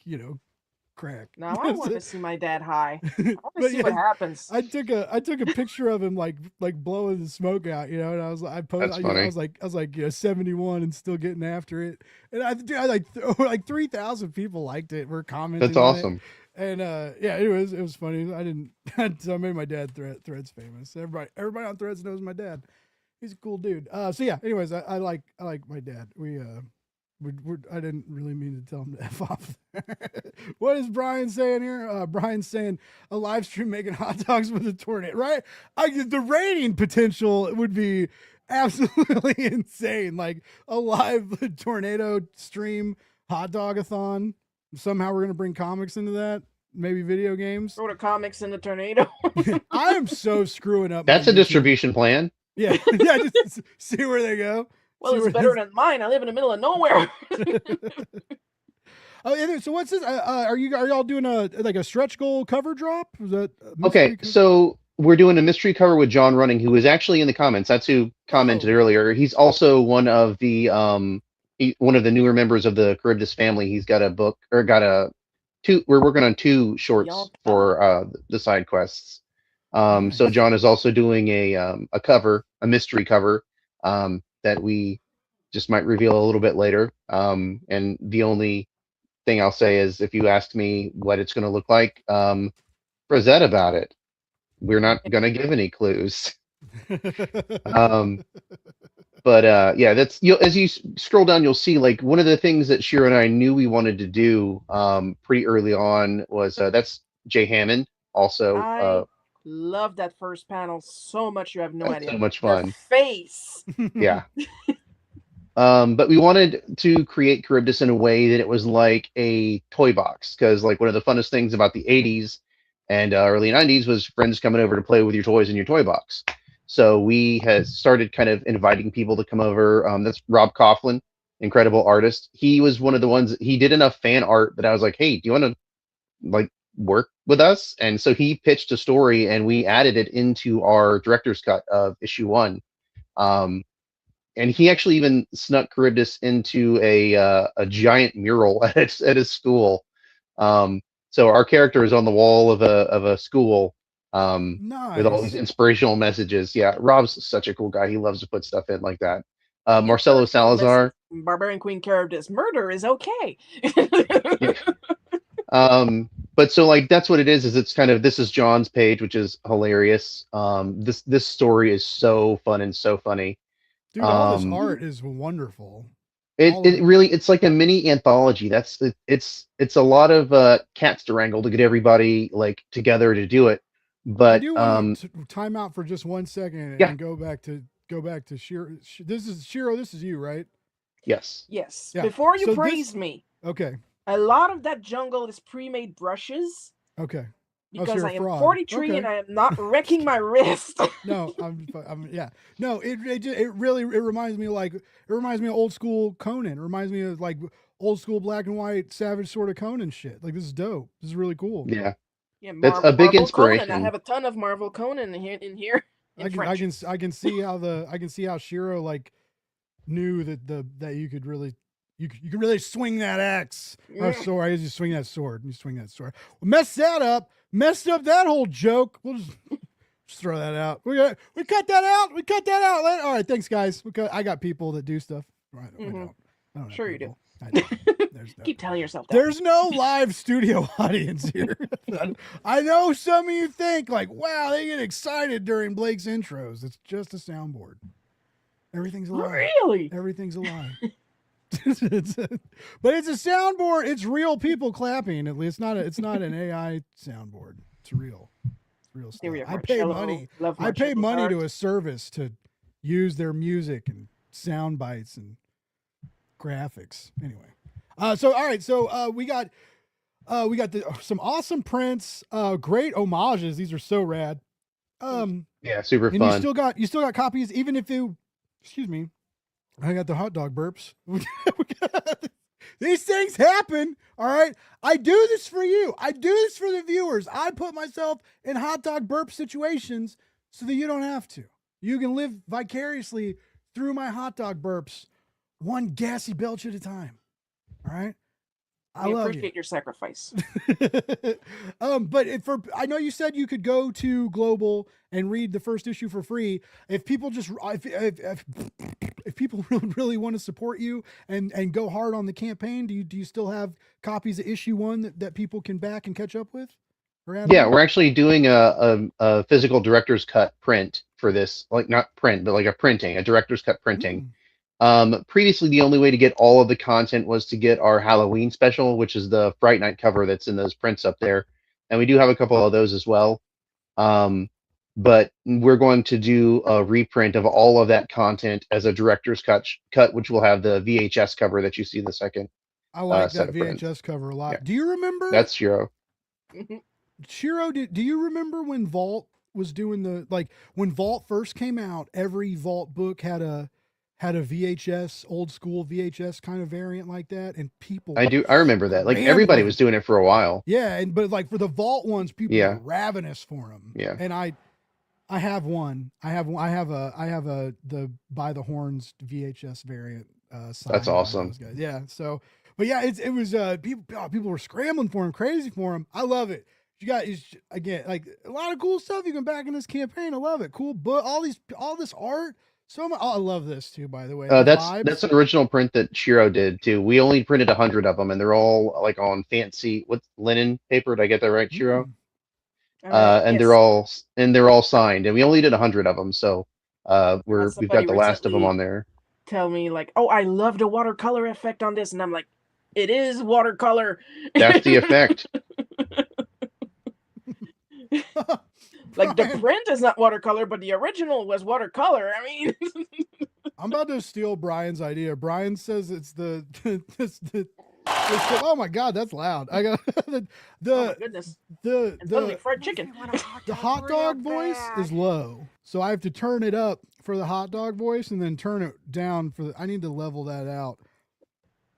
crack. Now I want to see my dad high. I want to But see what yeah, happens. I took a picture of him like blowing the smoke out, you know, and I was like, That's you know, funny. I was like, 71 and still getting after it, and I like 3,000 people liked it, were commenting That's on it, awesome. and yeah, it was funny. I didn't, so I made my dad Threads famous. Everybody on Threads knows my dad. He's a cool dude. So yeah. Anyways, I like my dad. I didn't really mean to tell him to F off. What is Brian saying here? Brian's saying a live stream making hot dogs with a tornado, right? The rating potential would be absolutely insane. Like a live tornado stream hot dog-a-thon. Somehow we're going to bring comics into that. Maybe video games. Throw the comics in the tornado. I am so screwing up. That's my a YouTube. distribution plan. Yeah. Yeah. Just see where they go. Well, it's better than mine. I live in the middle of nowhere. Oh, so what's this? Are y'all doing a stretch goal cover drop? Is that Okay, so we're doing a mystery cover with John Running, who was actually in the comments. That's who commented earlier. He's also one of the one of the newer members of the Karybdis family. He's got a book, or we're working on 2 shorts for the side quests. Nice. So John is also doing a cover, a mystery cover, that we just might reveal a little bit later. And the only thing I'll say is, if you ask me what it's going to look like, Rosette about it. We're not going to give any clues. But yeah, that's, as you scroll down, you'll see like one of the things that Shiro and I knew we wanted to do pretty early on was that's Jay Hammond. Also, I love that first panel so much. You have no idea. So much The fun. face. Yeah. But we wanted to create Karybdis in a way that it was like a toy box, because like one of the funnest things about the 80s and early 90s was friends coming over to play with your toys in your toy box. So we had started kind of inviting people to come over. That's Rob Coughlin, incredible artist. He was one of the ones, he did enough fan art that I was like, hey, do you want to like work with us? And so he pitched a story and we added it into our director's cut of issue 1. And he actually even snuck Karybdis into a giant mural at his school. So our character is on the wall of a school Nice. with all these inspirational messages. Yeah, Rob's such a cool guy. He loves to put stuff in like that. Marcelo Salazar. Barbarian Queen Karybdis. Murder is okay. Yeah. But so like that's what it is it's kind of, this is John's page, which is hilarious. This story is so fun and so funny. Dude, all this art is wonderful. It really, it's like a mini anthology. It's a lot of cats to wrangle to get everybody like together to do it. But I do want to time out for just 1 second and go back to Shiro. This is Shiro. This is you, right? Yes. Yes. Yeah. Before you So praise me, Okay. a lot of that jungle is pre-made brushes. Okay. Because you're I a am fraud. 43 Okay. and I am not wrecking my wrist. No, I'm yeah. No, it reminds me of old school Conan. It reminds me of like old school black and white Savage sort of Conan shit. Like, this is dope. This is really cool. Yeah. Yeah, That's a big Marvel inspiration. Conan. I have a ton of Marvel Conan in here. I can see how Shiro like knew that you could really swing that axe or sword. I guess you swing that sword. Messed up that whole joke. We'll just throw that out. We cut that out. All right, thanks guys. I got people that do stuff. I don't Sure you do. Keep telling yourself that. There's no live studio audience here. I know some of you think like, wow, they get excited during Blake's intros. It's just a soundboard. Everything's a lie. Really? Everything's a lie. But it's a soundboard. It's real people clapping. At least it's not an AI soundboard. It's real. It's real stuff. I pay money. I pay money to a service to use their music and sound bites and graphics. Anyway, so all right. So we got some awesome prints. Great homages. These are so rad. Yeah, super and fun. You still got copies, even if you. Excuse me. I got the hot dog burps. These things happen. All right. I do this for you. I do this for the viewers. I put myself in hot dog burp situations so that you don't have to. You can live vicariously through my hot dog burps, one gassy belch at a time. All right. I We love appreciate your sacrifice. you. But I know you said you could go to Global and read the first issue for free. If people just if people really want to support you and go hard on the campaign, do you still have copies of issue 1 that people can back and catch up with? Yeah, we're actually doing a physical director's cut print for this, like not print, but like a director's cut printing. Previously, the only way to get all of the content was to get our Halloween special, which is the Fright Night cover that's in those prints up there, and we do have a couple of those as well. But we're going to do a reprint of all of that content as a director's cut, which will have the VHS cover that you see in the second. I like set that of prints. VHS cover a lot. Yeah. Do you remember? That's Shiro. Shiro, do you remember when Vault was doing when Vault first came out, every Vault book had a VHS, old school VHS kind of variant like that, and people I remember that. Like everybody was doing it for a while. Yeah, but like for the Vault ones, people were ravenous for them. Yeah. And I have one. I have the By the Horns VHS variant. That's awesome. Yeah. So, but yeah, it was people were scrambling for him, crazy for him. I love it. You got again like a lot of cool stuff you can back in this campaign. I love it. Cool book. All this art. So much. Oh, I love this too. By the way, that's an original print that Shiro did too. We only printed 100 of them, and they're all like on fancy linen paper. Did I get that right, Shiro? And yes. they're all signed, and we only did 100 of them. So we've got the last of them on there. Tell me like, oh, I love the watercolor effect on this, and I'm like, it is watercolor. That's the effect. Like the print is not watercolor, but the original was watercolor. I mean, I'm about to steal Brian's idea. Brian says it's oh my god, that's loud. I got oh my goodness. the fried chicken. The hot dog voice is low, so I have to turn it up for the hot dog voice and then turn it down for I need to level that out.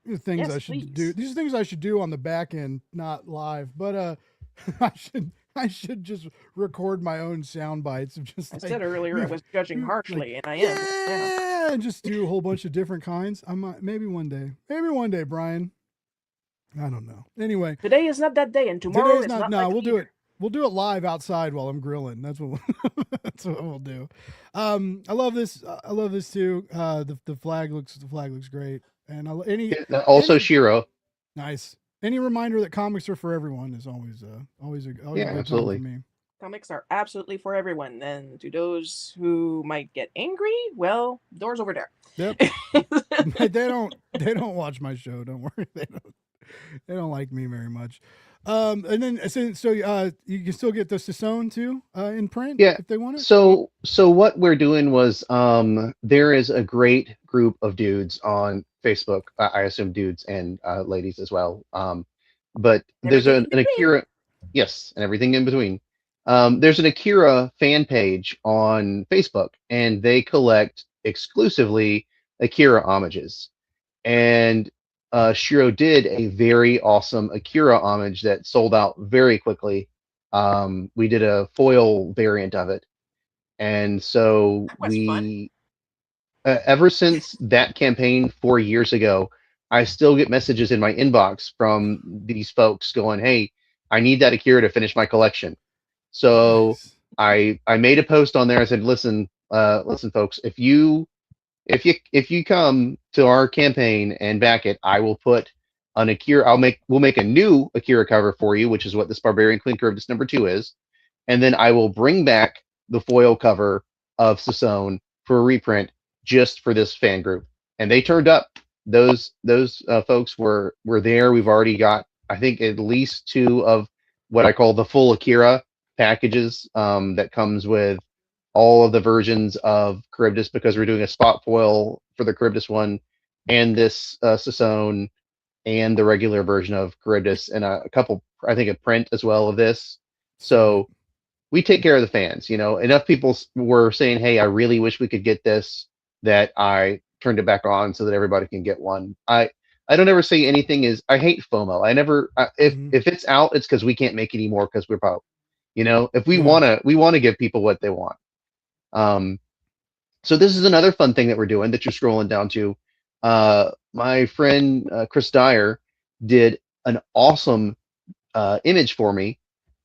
These things I should do. These are things I should do on the back end, not live. But I should just record my own sound bites of just. I said earlier I was judging harshly, and I am. Yeah, and just do a whole bunch of different kinds. I might maybe one day, Brian. I don't know. Anyway, today is not that day, and tomorrow is not. No, we'll do it. We'll do it live outside while I'm grilling. That's what we'll do. I love this. I love this too. The flag looks great. And Shiro. Nice. Any reminder that comics are for everyone is always a good absolutely. For me. Comics are absolutely for everyone. And to those who might get angry, well, doors over there. Yep. they don't watch my show. Don't worry. They don't like me very much. And then so you can still get the Saison too in print if they want it. So what we're doing was there is a great group of dudes on Facebook. I assume dudes and ladies as well. But there's an Akira, yes, and everything in between. There's an Akira fan page on Facebook, and they collect exclusively Akira homages. And Shiro did a very awesome Akira homage that sold out very quickly. We did a foil variant of it, and so we ever since that campaign 4 years ago, I still get messages in my inbox from these folks going, "Hey, I need that Akira to finish my collection." So nice. I made a post on there. I said, "Listen, folks, if you come to our campaign and back it, I will put an Akira. We'll make a new Akira cover for you, which is what this Barbarian Queen Karybdis #2 is, and then I will bring back the foil cover of Saison for a reprint just for this fan group." And they turned up. Those folks were there. We've already got, I think, at least 2 of what I call the full Akira packages that comes with all of the versions of Karybdis, because we're doing a spot foil for the Karybdis one, and this Saison, and the regular version of Karybdis, and a couple, I think, a print as well of this. So we take care of the fans. Enough people were saying, "Hey, I really wish we could get this," that I turned it back on so that everybody can get one. I don't ever say anything is, I hate FOMO. I never, if it's out, it's because we can't make any more because we're broke. If we want to give people what they want. So this is another fun thing that we're doing that you're scrolling down to. My friend Chris Dyer did an awesome image for me,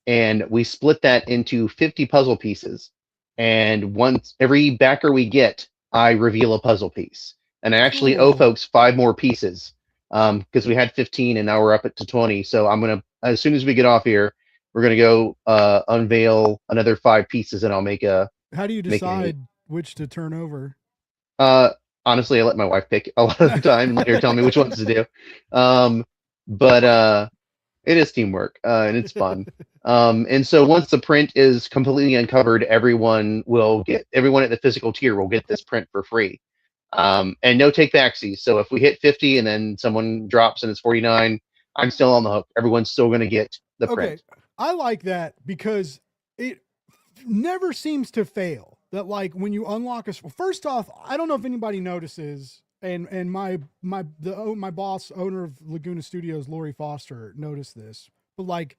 and we split that into 50 puzzle pieces. And once every backer we get, I reveal a puzzle piece, and I actually owe Cool. folks 5 more pieces because we had 15 and now we're up to 20. So I'm gonna, as soon as we get off here, we're gonna go unveil another 5 pieces, and I'll make a How do you make a decide which to turn over? honestly, I let my wife pick a lot of the time and let her tell me which ones to do. But it is teamwork, and it's fun. And so once the print is completely uncovered, everyone at the physical tier will get this print for free. And no take backsies. So if we hit 50 and then someone drops and it's 49, I'm still on the hook. Everyone's still going to get the print. I like that because it never seems to fail. That like when you unlock first off, I don't know if anybody notices, and my boss, owner of Laguna Studios, Lori Foster, noticed this. But like,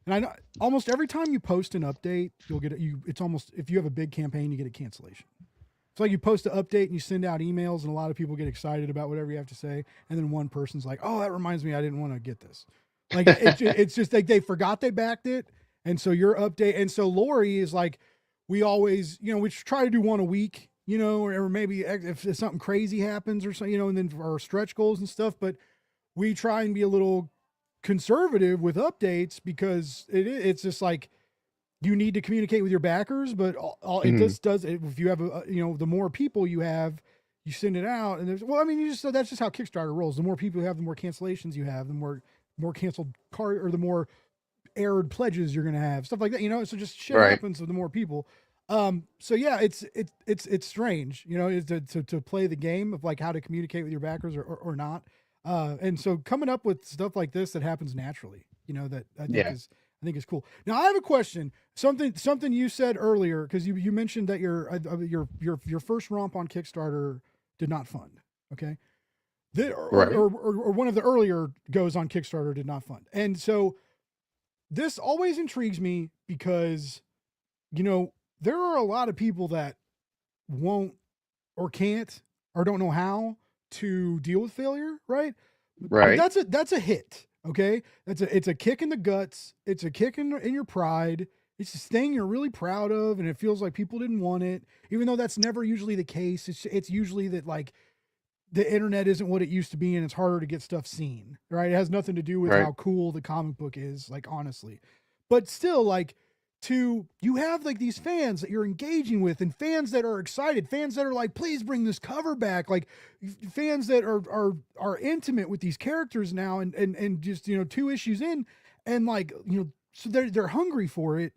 and I know almost every time you post an update, you'll get it's almost, if you have a big campaign, you get a cancellation. It's like you post an update and you send out emails, and a lot of people get excited about whatever you have to say, and then one person's like, "Oh, that reminds me, I didn't want to get this." Like it's just like they forgot they backed it, and so your update, and so Lori is like, we always, we try to do one a week, or maybe if something crazy happens or something, and then our stretch goals and stuff, but we try and be a little conservative with updates because it's just like, you need to communicate with your backers, but it just does. If you have the more people you have, you send it out, and that's just how Kickstarter rolls. The more people you have, the more cancellations you have, the more canceled or the more errored pledges you're going to have, stuff like that, so just shit happens with the more people. So yeah, it's strange, to play the game of like how to communicate with your backers or not. And so coming up with stuff like this that happens naturally, that I think is cool. Now I have a question. Something you said earlier, because you mentioned that your first romp on Kickstarter did not fund. Okay. Or one of the earlier goes on Kickstarter did not fund. And so this always intrigues me because, there are a lot of people that won't or can't or don't know how to deal with failure. Right. Right. But that's a hit. Okay. It's a kick in the guts. It's a kick in your pride. It's this thing you're really proud of. And it feels like people didn't want it, even though that's never usually the case. It's usually that like the internet isn't what it used to be, and it's harder to get stuff seen, right? It has nothing to do with how cool the comic book is, like, honestly, but still, like, you have like these fans that you're engaging with, and fans that are excited, fans that are like, please bring this cover back, like fans that are intimate with these characters now, and just, 2 issues in, and like, so they're hungry for it.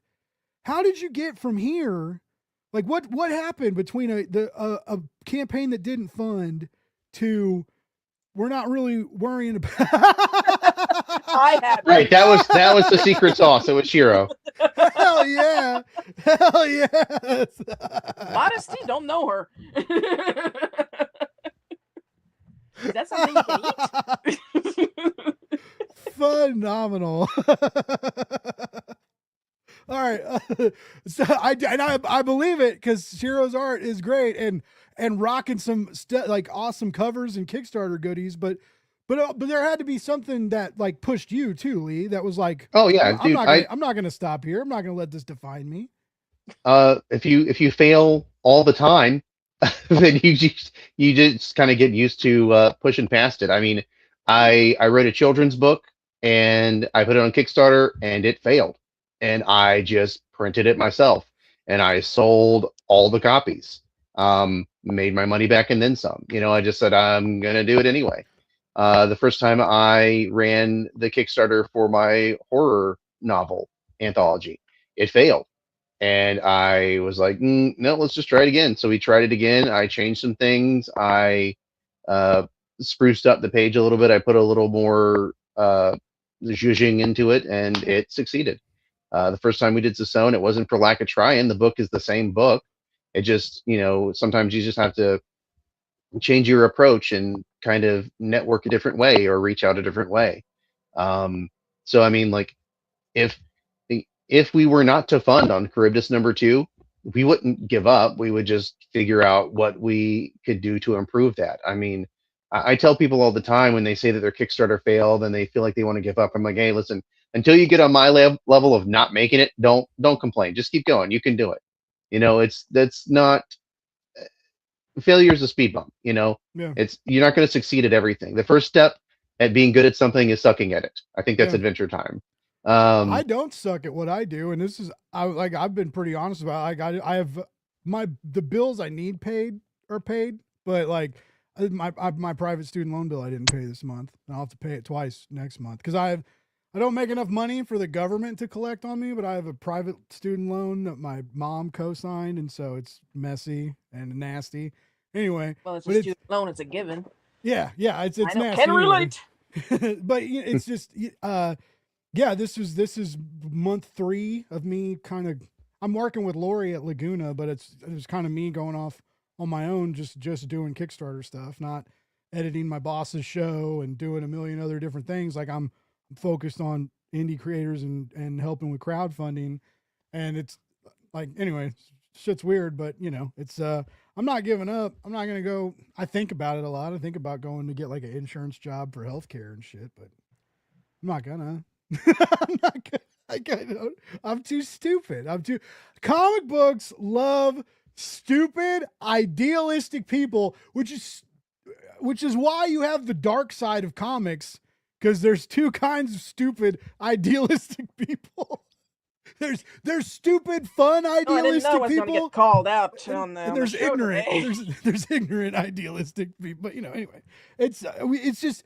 How did you get from here? Like what happened between a campaign that didn't fund to we're not really worrying about Right, that was the secret sauce. It was Shiro. Hell yeah. Hell yes. Modesty, don't know her. Is that something you can eat? Phenomenal. All right. So I believe it, because Shiro's art is great and rocking some like awesome covers and Kickstarter goodies, but there had to be something that like pushed you too, Lee. That was like, oh yeah, I'm not gonna stop here. I'm not gonna let this define me. If you fail all the time, then you just kind of get used to pushing past it. I mean, I wrote a children's book and I put it on Kickstarter and it failed, and I just printed it myself and I sold all the copies, made my money back and then some. I just said I'm gonna do it anyway. The first time I ran the Kickstarter for my horror novel anthology, it failed. And I was like, no, let's just try it again. So we tried it again. I changed some things. I spruced up the page a little bit. I put a little more zhuzhing into it, and it succeeded. The first time we did Sasone, it wasn't for lack of trying. The book is the same book. It just, sometimes you just have to change your approach and kind of network a different way or reach out a different way. So, I mean, like, if we were not to fund on Karybdis #2, we wouldn't give up. We would just figure out what we could do to improve that. I mean, I tell people all the time when they say that their Kickstarter failed and they feel like they want to give up. I'm like, hey, listen, until you get on my level of not making it, don't complain. Just keep going. You can do it. That's not failure is a speed bump. Yeah. You're not going to succeed at everything. The first step at being good at something is sucking at it. I think that's Yeah. adventure time. I don't suck at what I do, and this is I've been pretty honest about it. I have the bills I need paid are paid, but like my private student loan bill I didn't pay this month. I'll have to pay it twice next month because I don't make enough money for the government to collect on me, but I have a private student loan that my mom co-signed, and so it's messy and nasty. Anyway, Well, it's a student loan. It's a given. yeah, it's I nasty. can relate. But it's just yeah, this is month 3 of me kind of. I'm working with Lori at Laguna, but it's kind of me going off on my own, just doing Kickstarter stuff, not editing my boss's show and doing a million other different things. Like I'm focused on indie creators and helping with crowdfunding, and it's like anyway, shit's weird, but it's I'm not giving up. I'm not gonna go. I think about it a lot. I think about going to get like an insurance job for healthcare and shit, but I'm not gonna. I'm not gonna. I'm too stupid. Comic books love stupid, idealistic people, which is why you have the dark side of comics, because there's two kinds of stupid, idealistic people. There's stupid, fun, idealistic I didn't know I was people. Get called out on And there's ignorant. There's ignorant, idealistic people. But anyway, it's just.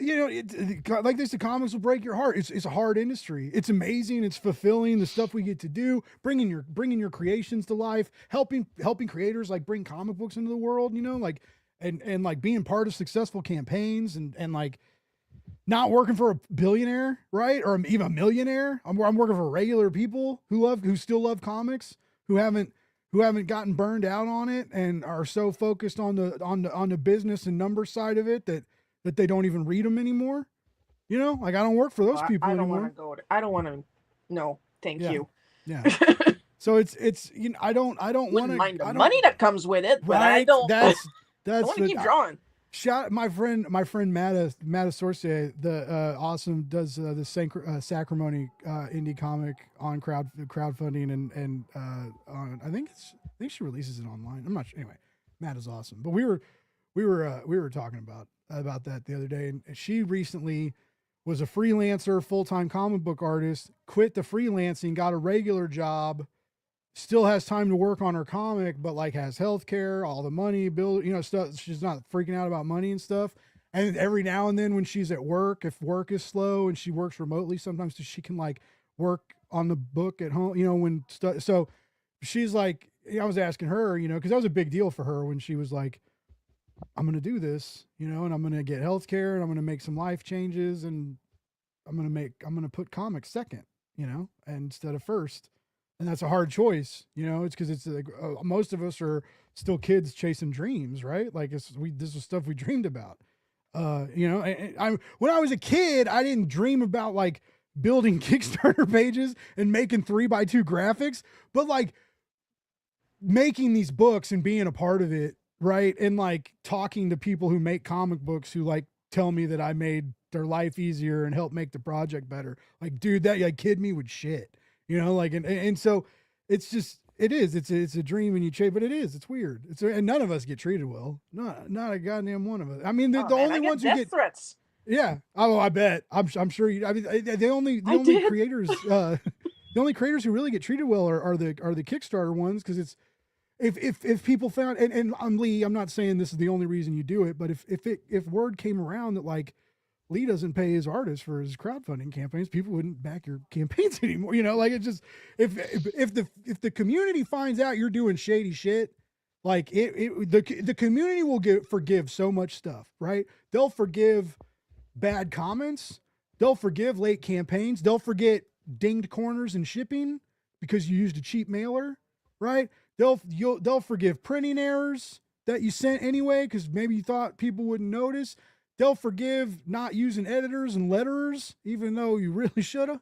Like this, the comics will break your heart. It's a hard industry. It's amazing. It's fulfilling. The stuff we get to do, bringing your creations to life, helping creators like bring comic books into the world. And like being part of successful campaigns and like not working for a billionaire, right, or even a millionaire. I'm working for regular people who still love comics, who haven't gotten burned out on it and are so focused on the business and number side of it that they don't even read them anymore. Like I don't work for those people anymore. I don't want to go. I don't want to. No, thank you. Yeah. So it's I don't want to mind the money that comes with it, but I don't. That's I want to keep drawing. Shout my friend Mael'ström, the awesome does the Sacrimony indie comic on crowdfunding and on I think she releases it online. I'm not sure. Anyway, Matt is awesome. But we were talking about that the other day, and she recently was a freelancer, full-time comic book artist, quit the freelancing, got a regular job, still has time to work on her comic, but like has healthcare, all the money, bill, stuff. She's not freaking out about money and stuff. And every now and then when she's at work, if work is slow and she works remotely, sometimes she can like work on the book at home, so she's like, I was asking her, cause that was a big deal for her when she was like, I'm going to do this, and I'm going to get healthcare and I'm going to make some life changes and I'm going to put comics second, instead of first. And that's a hard choice, it's cause it's like, most of us are still kids chasing dreams, right? Like this is stuff we dreamed about. And when I was a kid, I didn't dream about like building Kickstarter pages and making 3x2 graphics, but like making these books and being a part of it. Right. And like talking to people who make comic books who like tell me that I made their life easier and helped make the project better. Like, dude, that like kid me with shit, like, and so it's just, it's a dream and you chase, but it's weird. And none of us get treated well. Not a goddamn one of us. I mean, the only ones who get threats. Yeah. Oh, I bet. I'm sure you, I mean, the only creators, the only creators who really get treated well are the Kickstarter ones. Cause it's, if people found and Lee, I'm not saying this is the only reason you do it, but if word came around that like Lee doesn't pay his artists for his crowdfunding campaigns, people wouldn't back your campaigns anymore. Like it just if the community finds out you're doing shady shit, like the community will forgive so much stuff, right? They'll forgive bad comments, they'll forgive late campaigns, they'll forget dinged corners and shipping because you used a cheap mailer, right? They'll forgive printing errors that you sent anyway because maybe you thought people wouldn't notice. They'll forgive not using editors and letterers even though you really should have.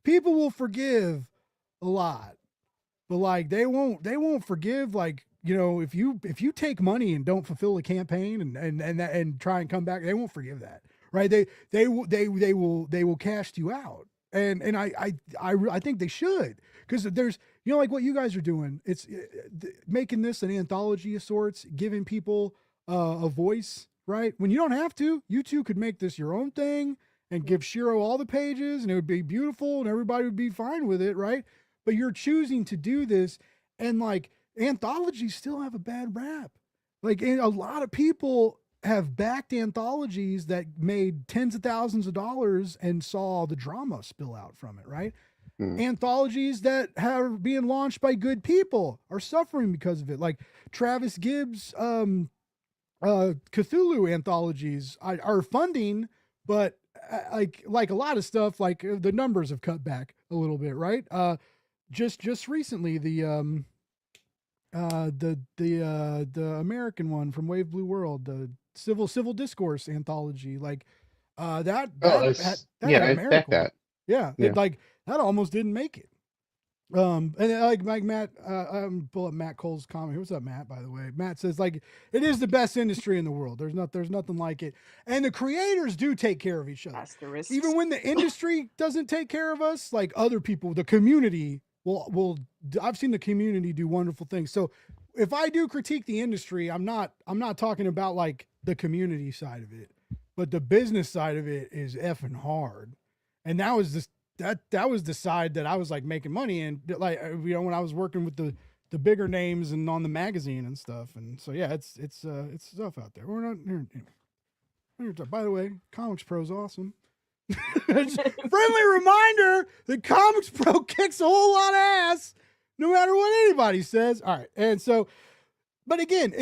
People will forgive a lot, but like they won't forgive like if you take money and don't fulfill the campaign and try and come back, they won't forgive that, right? They will cast you out, and I think they should, because there's like what you guys are doing. It's making this an anthology of sorts, giving people a voice, right? When you don't have to, you two could make this your own thing and give Shiro all the pages, and it would be beautiful, and everybody would be fine with it, right? But you're choosing to do this, and like anthologies still have a bad rap. Like, a lot of people have backed anthologies that made tens of thousands of dollars and saw the drama spill out from it, right? Anthologies that are being launched by good people are suffering because of it. Like Travis Gibbs, Cthulhu anthologies are funding, but like a lot of stuff, like the numbers have cut back a little bit, right? Just recently, the American one from Wave Blue World, the civil discourse anthology, like that I expect that. Yeah, Yeah. it, like that almost didn't make it. And like Matt, pull up Matt Cole's comment. What's up, Matt? By the way, Matt says like it is the best industry in the world. There's nothing like it, and the creators do take care of each other. Asterisks. Even when the industry doesn't take care of us, like other people, the community will. I've seen the community do wonderful things. So if I do critique the industry, I'm not talking about like the community side of it, but the business side of it is effing hard, and that was the side that I was like making money in, like when I was working with the bigger names and on the magazine and stuff. And so yeah, it's stuff out there. We're not here. By the way, Comics Pro's awesome. Friendly reminder that Comics Pro kicks a whole lot of ass, no matter what anybody says. All right, and so, but again,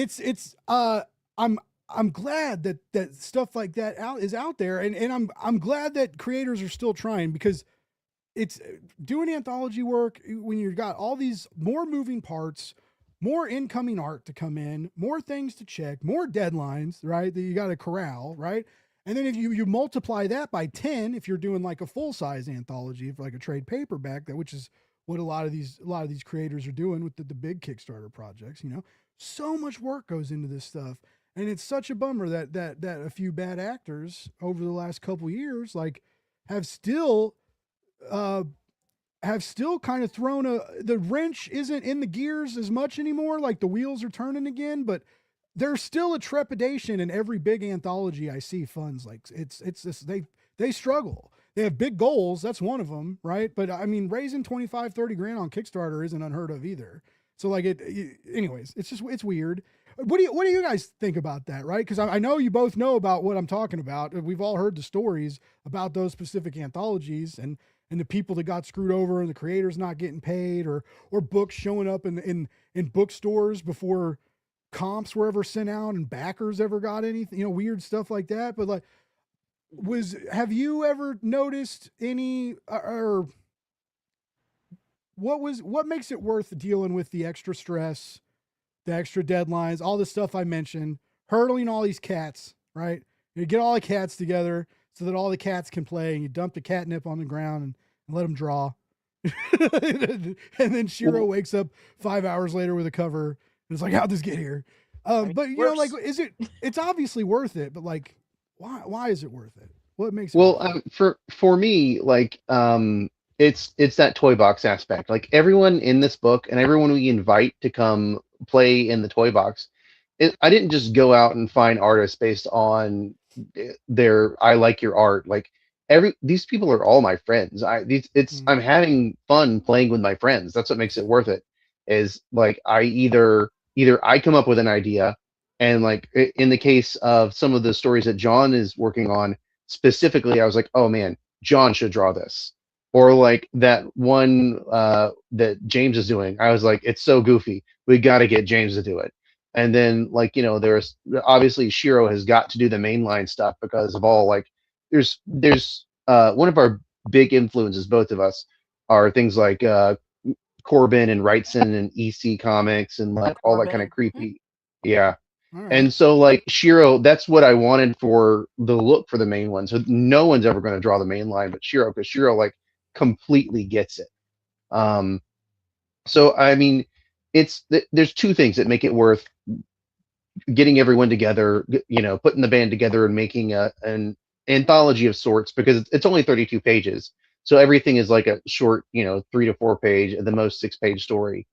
I'm glad that stuff like that is out there, and I'm glad that creators are still trying, because it's doing anthology work when you've got all these more moving parts, more incoming art to come in, more things to check, more deadlines, right? That you got to corral, right? And then if you multiply that by 10, if you're doing like a full size anthology, for like a trade paperback, which is what a lot of these creators are doing with the big Kickstarter projects, so much work goes into this stuff. And it's such a bummer that a few bad actors over the last couple years, like have still kind of thrown the wrench isn't in the gears as much anymore. Like the wheels are turning again, but there's still a trepidation in every big anthology I see funds. Like it's this, they struggle. They have big goals. That's one of them. Right. But I mean, raising 25, 30 grand on Kickstarter isn't unheard of either. So like anyways, it's weird. What do you guys think about that? Right. Cause I know you both know about what I'm talking about. We've all heard the stories about those specific anthologies and the people that got screwed over, and the creators not getting paid, or books showing up in bookstores before comps were ever sent out and backers ever got anything, weird stuff like that. But like, have you ever noticed any, or what makes it worth dealing with the extra stress, the extra deadlines, all the stuff I mentioned, hurdling all these cats, right? You get all the cats together so that all the cats can play, and you dump the catnip on the ground and let them draw. And then Shiro wakes up 5 hours later with a cover, and it's like, how'd this get here? But like, it's obviously worth it, but like, why is it worth it? What makes it for me, like, it's that toy box aspect. Like everyone in this book and everyone we invite to come play in the toy box, I didn't just go out and find artists based on I like your art. Like these people are all my friends. I'm having fun playing with my friends. That's what makes it worth it. Is like I either I come up with an idea, and like in the case of some of the stories that John is working on specifically, I was like, oh man, John should draw this. Or like that one that James is doing, I was like, it's so goofy, we got to get James to do it. And then like there's obviously Shiro has got to do the mainline stuff because of all like there's one of our big influences, both of us, are things like Corbin and Wrightson and EC Comics and like all that kind of creepy, yeah. Right. And so like Shiro, that's what I wanted for the look for the main one. So no one's ever going to draw the main line but Shiro, because Shiro like completely gets it. So I mean, there's two things that make it worth getting everyone together, putting the band together and making an anthology of sorts, because it's only 32 pages. So everything is like a short, 3 to 4 page, at the most 6 page story.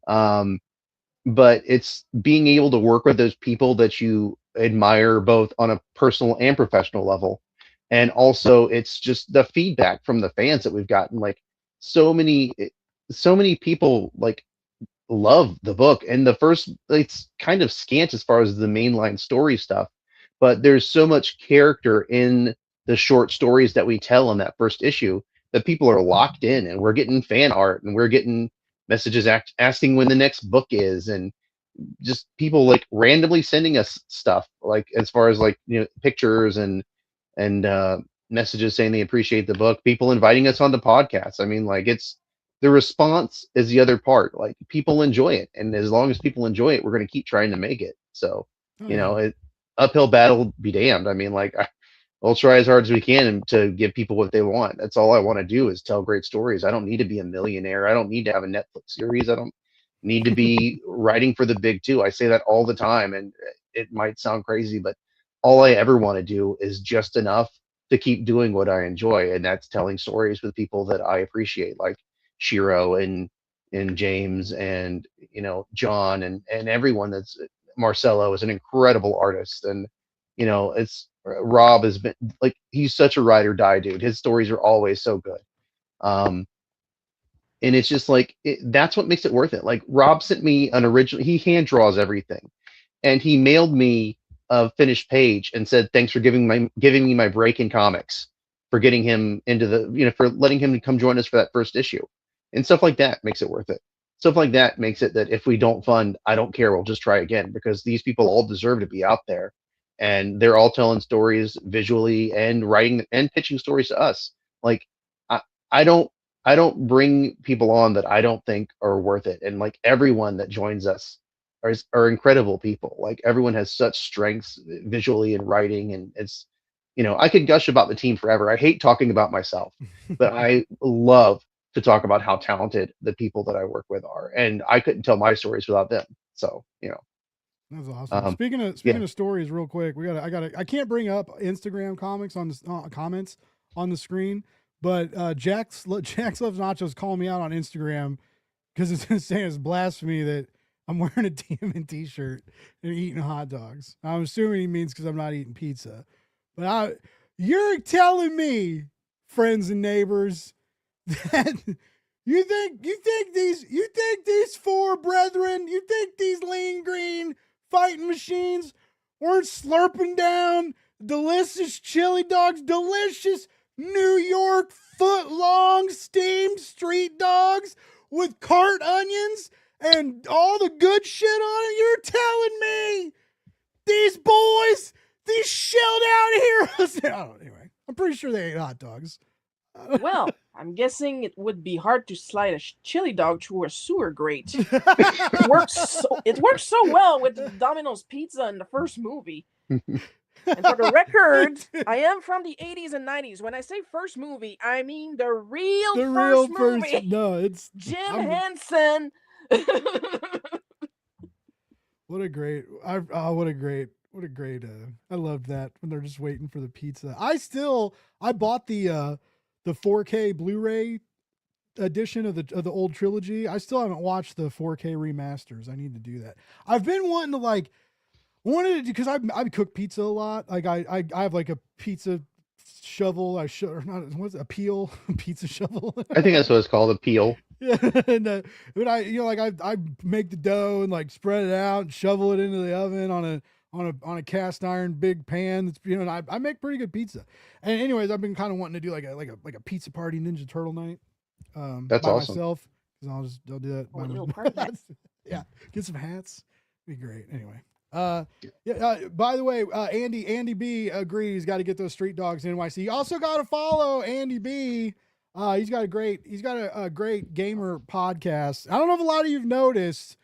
But it's being able to work with those people that you admire both on a personal and professional level. And also it's just the feedback from the fans that we've gotten. Like so many, so many people like love the book, and the first, it's kind of scant as far as the mainline story stuff, but there's so much character in the short stories that we tell in that first issue that people are locked in, and we're getting fan art, and we're getting messages asking when the next book is, and just people like randomly sending us stuff, like as far as like pictures and messages saying they appreciate the book, people inviting us on the podcast. I mean, like, it's the response is the other part. Like, people enjoy it, and as long as people enjoy it, we're going to keep trying to make it. So uphill battle be damned. I mean, like, we'll try as hard as we can to give people what they want. That's all I want to do, is tell great stories. I don't need to be a millionaire. I don't need to have a Netflix series. I don't need to be writing for the big two. I say that all the time, and it might sound crazy, but all I ever want to do is just enough to keep doing what I enjoy, and that's telling stories with people that I appreciate, like Shiro and James and John and everyone. That's Marcelo is an incredible artist, and it's Rob has been, like, he's such a ride or die dude. His stories are always so good. And it's just like that's what makes it worth it. Like, Rob sent me an original, he hand draws everything, and he mailed me a finished page and said, thanks for giving me my break in comics, for getting him into the, for letting him come join us for that first issue. And stuff like that makes it worth it. Stuff like that makes it that if we don't fund, I don't care, we'll just try again, because these people all deserve to be out there, and they're all telling stories visually and writing and pitching stories to us. Like, I don't bring people on that I don't think are worth it. And like, everyone that joins us are incredible people. Like, everyone has such strengths visually and writing, and it's I could gush about the team forever. I hate talking about myself, but I love to talk about how talented the people that I work with are, and I couldn't tell my stories without them. So That's awesome. Speaking of stories, real quick, I can't bring up Instagram comics on the comments on the screen, but Jax Loves Nachos called me out on Instagram because it's saying it's blasphemy that I'm wearing a Demon t-shirt and eating hot dogs. I'm assuming he means because I'm not eating pizza. But you're telling me, friends and neighbors, that you think these four brethren, you think these lean green fighting machines weren't slurping down delicious chili dogs, delicious New York foot-long steamed street dogs with cart onions and all the good shit on it? You're telling me these boys, these shelled out heroes. Anyway, I'm pretty sure they ate hot dogs. Well, I'm guessing it would be hard to slide a chili dog through a sewer grate. It works so well with Domino's Pizza in the first movie. And for the record, I am from the 80s and 90s. When I say first movie, I mean the real first movie. No, it's Jim Henson. What a great I loved that when they're just waiting for the pizza. I bought the 4K Blu-ray edition of the old trilogy. I still haven't watched the 4K remasters. I need to do that. I've been wanting to because I cook pizza a lot. Like I have like a pizza shovel. A peel pizza shovel. I think that's what it's called, a peel. Yeah, and but I make the dough and like spread it out and shovel it into the oven on a cast iron big pan. That's and I make pretty good pizza. And anyways, I've been kind of wanting to do like a pizza party Ninja Turtle night. That's by awesome. myself, because I'll do that. A little part of that. Yeah, get some hats. Be great. Anyway. By the way, Andy B agrees. Got to get those street dogs in NYC. You also got to follow Andy B. He's got a great gamer podcast. I don't know if a lot of you've noticed.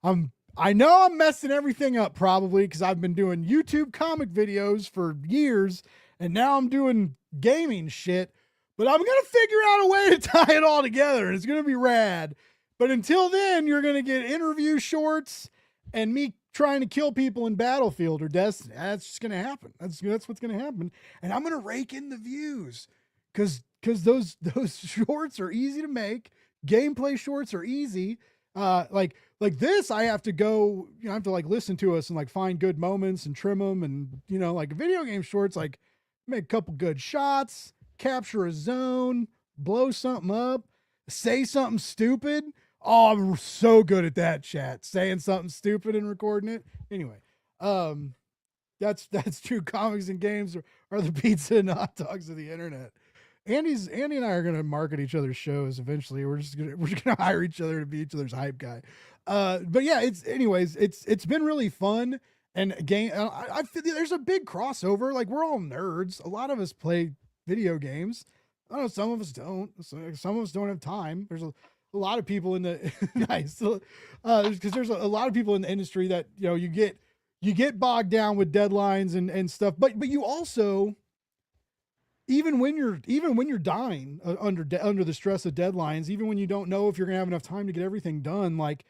I know I'm messing everything up probably because I've been doing YouTube comic videos for years, and now I'm doing gaming shit. But I'm gonna figure out a way to tie it all together, and it's gonna be rad. But until then, you're gonna get interview shorts and me trying to kill people in Battlefield or Destiny. That's just gonna happen. That's what's gonna happen. And I'm gonna rake in the views because those shorts are easy to make. Gameplay shorts are easy. Like this, I have to go. I have to like listen to us and like find good moments and trim them. And like video game shorts, like make a couple good shots, capture a zone, blow something up, say something stupid. Oh, I'm so good at that, chat. Saying something stupid and recording it. Anyway, that's true. Comics and games are the pizza and hot dogs of the internet. Andy and I are gonna market each other's shows eventually. We're just gonna hire each other to be each other's hype guy. But yeah, it's been really fun. And game, I feel there's a big crossover. Like we're all nerds. A lot of us play video games. I don't know. Some of us don't. Some of us don't have time. There's a lot of people in the nice because there's a lot of people in the industry that you get bogged down with deadlines and stuff. But you also even when you're dying under the stress of deadlines, even when you don't know if you're gonna have enough time to get everything done, like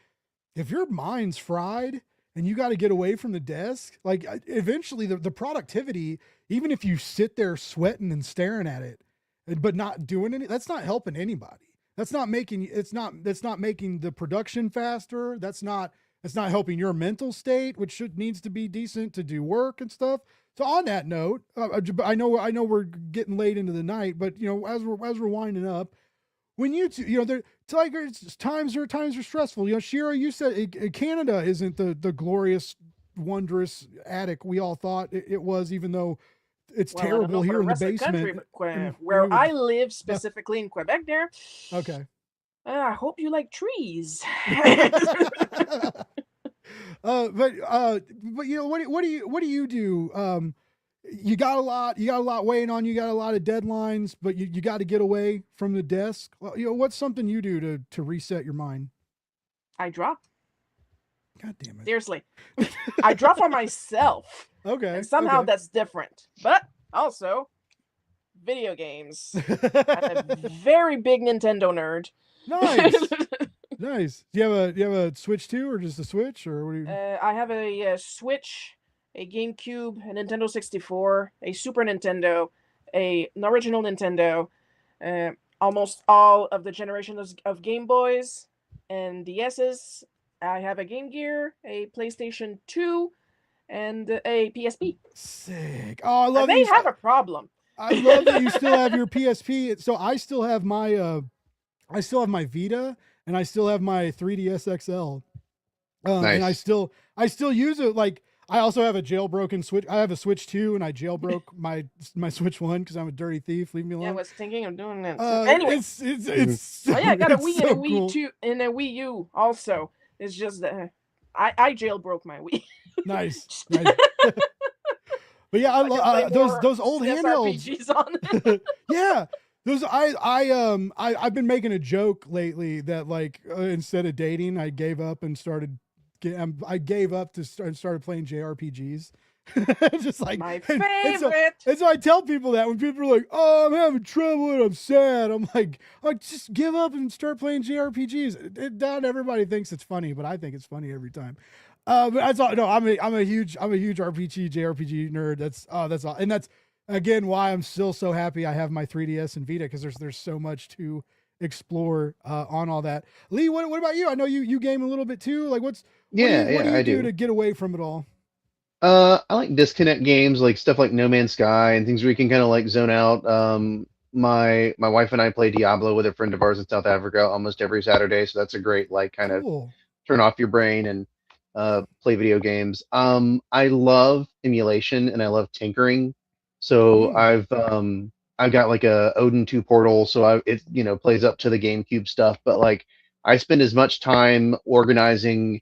if your mind's fried and you got to get away from the desk, like eventually the productivity, even if you sit there sweating and staring at it, but not doing any, that's not helping anybody. That's not making the production faster. That's not helping your mental state, which needs to be decent to do work and stuff. So on that note, I know we're getting late into the night, but as we're winding up, when times are stressful. Shiro, you said Canada isn't the glorious, wondrous attic we all thought it was, even though it's terrible here in the basement. Where I live, specifically in Quebec, there. Okay. I hope you like trees. But what do you do? You got a lot weighing on you. Got a lot of deadlines, but you got to get away from the desk. Well, what's something you do to reset your mind? I draw. God damn it! Seriously, I draw for myself. Okay. And somehow that's different, but also video games. I'm a very big Nintendo nerd. Nice. Nice. Do you have a Switch 2 or just a Switch, or what do you? I have a Switch, a GameCube, a Nintendo 64, a Super Nintendo, an original Nintendo, almost all of the generations of Game Boys and DS's. I have a Game Gear, a PlayStation 2, and a PSP. Sick. Oh, I love. I may have a problem. I love that you still have your PSP. So I still have my Vita, and I still have my 3DS XL. Nice. And I still use it. Like I also have a jailbroken Switch. I have a Switch 2, and I jailbroke my Switch 1 because I'm a dirty thief. Leave me alone. Yeah, I was thinking of doing that. Anyway, it's so, I got a Wii and a Wii cool. 2 and a Wii U also. It's just that I jailbroke my Wii. Nice. But yeah, I love those old handhelds. RPGs on. Yeah. Those I've been making a joke lately that like instead of dating, I gave up and started playing JRPGs. Just like my favorite. And so I tell people that when people are like, "Oh, I'm having trouble and I'm sad," I'm like, just give up and start playing JRPGs. Not everybody thinks it's funny, but I think it's funny every time. But that's all. No, I'm a huge JRPG nerd. That's all, and that's again why I'm still so happy I have my 3DS and Vita, because there's so much to explore on all that. Lee, what about you? I know you game a little bit too. Like what do you do to get away from it all? I like disconnect games, like stuff like No Man's Sky and things where you can kind of like zone out. My wife and I play Diablo with a friend of ours in South Africa almost every Saturday, so that's a great like kind of turn off your brain and play video games. I love emulation and I love tinkering. So I've got like a Odin 2 portal, so it plays up to the GameCube stuff, but like I spend as much time organizing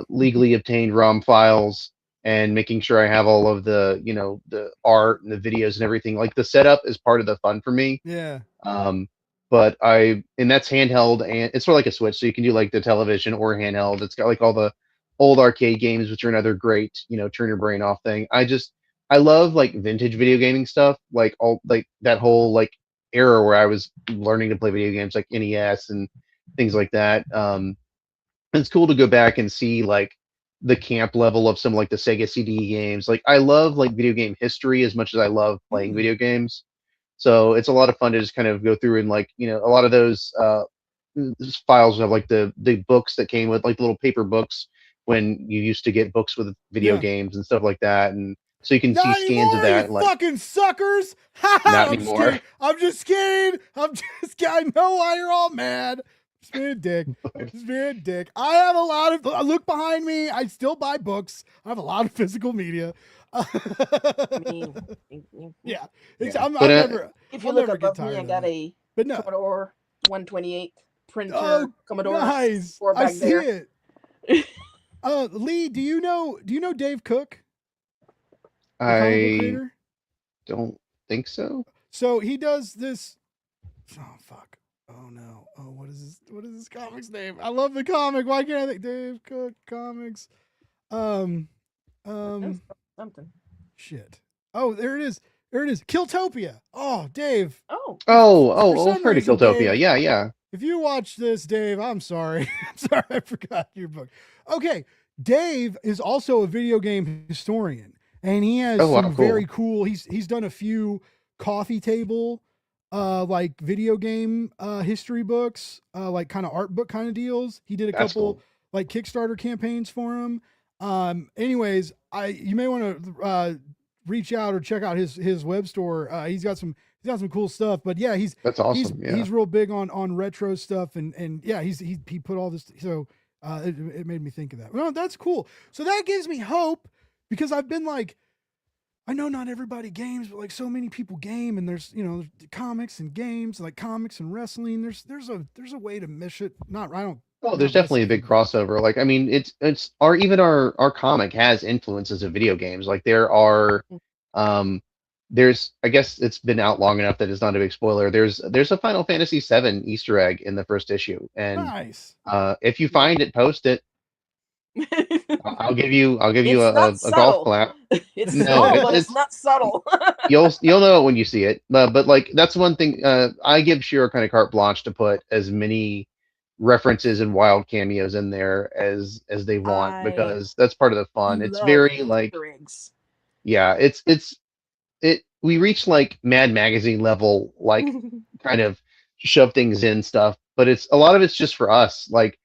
legally obtained ROM files and making sure I have all of the the art and the videos and everything. Like the setup is part of the fun for me. Yeah. But that's handheld, and it's sort of like a Switch, so you can do like the television or handheld. It's got like all the old arcade games, which are another great turn your brain off thing. I love like vintage video gaming stuff, like all like that whole like era where I was learning to play video games, like NES and things like that. It's cool to go back and see like the camp level of some like the Sega CD games. Like I love like video game history as much as I love playing video games. So it's a lot of fun to just kind of go through and like, you know, a lot of those files have like the books that came with like little paper books when you used to get books with video Yeah. games and stuff like that. And so you can see Not scans of anymore, that. you Like, fucking suckers! not I'm just anymore. kidding. I'm just kidding. I know why you're all mad. Just being a dick. Just being a dick. I have a lot of. Look behind me. I still buy books. I have a lot of physical media. Yeah. I'm But, never. If you I'll look never get above me, tired I of got it. a But no. Commodore 128 printer. Oh, Commodore nice. 64 I back see there. it. Lee, do you know Dave Cook? The comic book I creator? don't think so. So he does this. Oh fuck! Oh no! Oh, what is this? What is this comic's name? I love the comic. Why can't I think Dave Cook comics? Something. Shit. Oh, there it is. There it is. Killtopia. Oh, Dave. Oh, some I've heard of reason, Killtopia. Dave- Yeah. If you watch this, Dave, I'm sorry. I'm sorry, I forgot your book. Okay, Dave is also a video game historian, and he has Oh, wow, some cool. very cool. He's done a few coffee table, like video game history books, like kind of art book kind of deals. He did a That's couple cool. like Kickstarter campaigns for him. Anyways, you may want to reach out or check out his web store. He's got some cool stuff. But yeah, That's awesome. Yeah. he's real big on retro stuff, and yeah, he put all this. So it made me think of that. Well, that's cool. So that gives me hope because I've been like, I know not everybody games, but like so many people game, and there's there's comics and games, like comics and wrestling. There's a way to mish it. Not I don't. Oh, there's not definitely a big wrestling, crossover. Like, I mean, it's our comic has influences of video games. Like, there are, there's, I guess it's been out long enough that it's not a big spoiler. There's a Final Fantasy VII Easter egg in the first issue, but and nice. if you find it, post it. I'll give you It's a not golf subtle. clap. It's No, small, but it's it's not subtle. you'll know it when you see it. But like that's one thing. I give Shiro kind of carte blanche to put as many references and wild cameos in there as they want I because that's part of the fun. It's love very like Easter eggs. yeah, we reach like Mad Magazine level like kind of shove things in stuff, but it's a lot of it's just for us. Like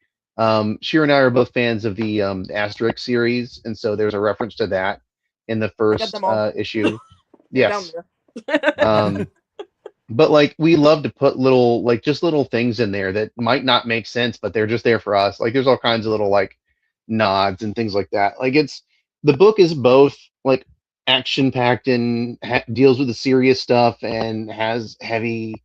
Shiro and I are both fans of the Asterix series, and so there's a reference to that in the I got first them all. issue. They're down Yes. there. But like we love to put little like just little things in there that might not make sense, but they're just there for us. Like there's all kinds of little like nods and things like that. Like the book is both like action packed and deals with the serious stuff and has heavy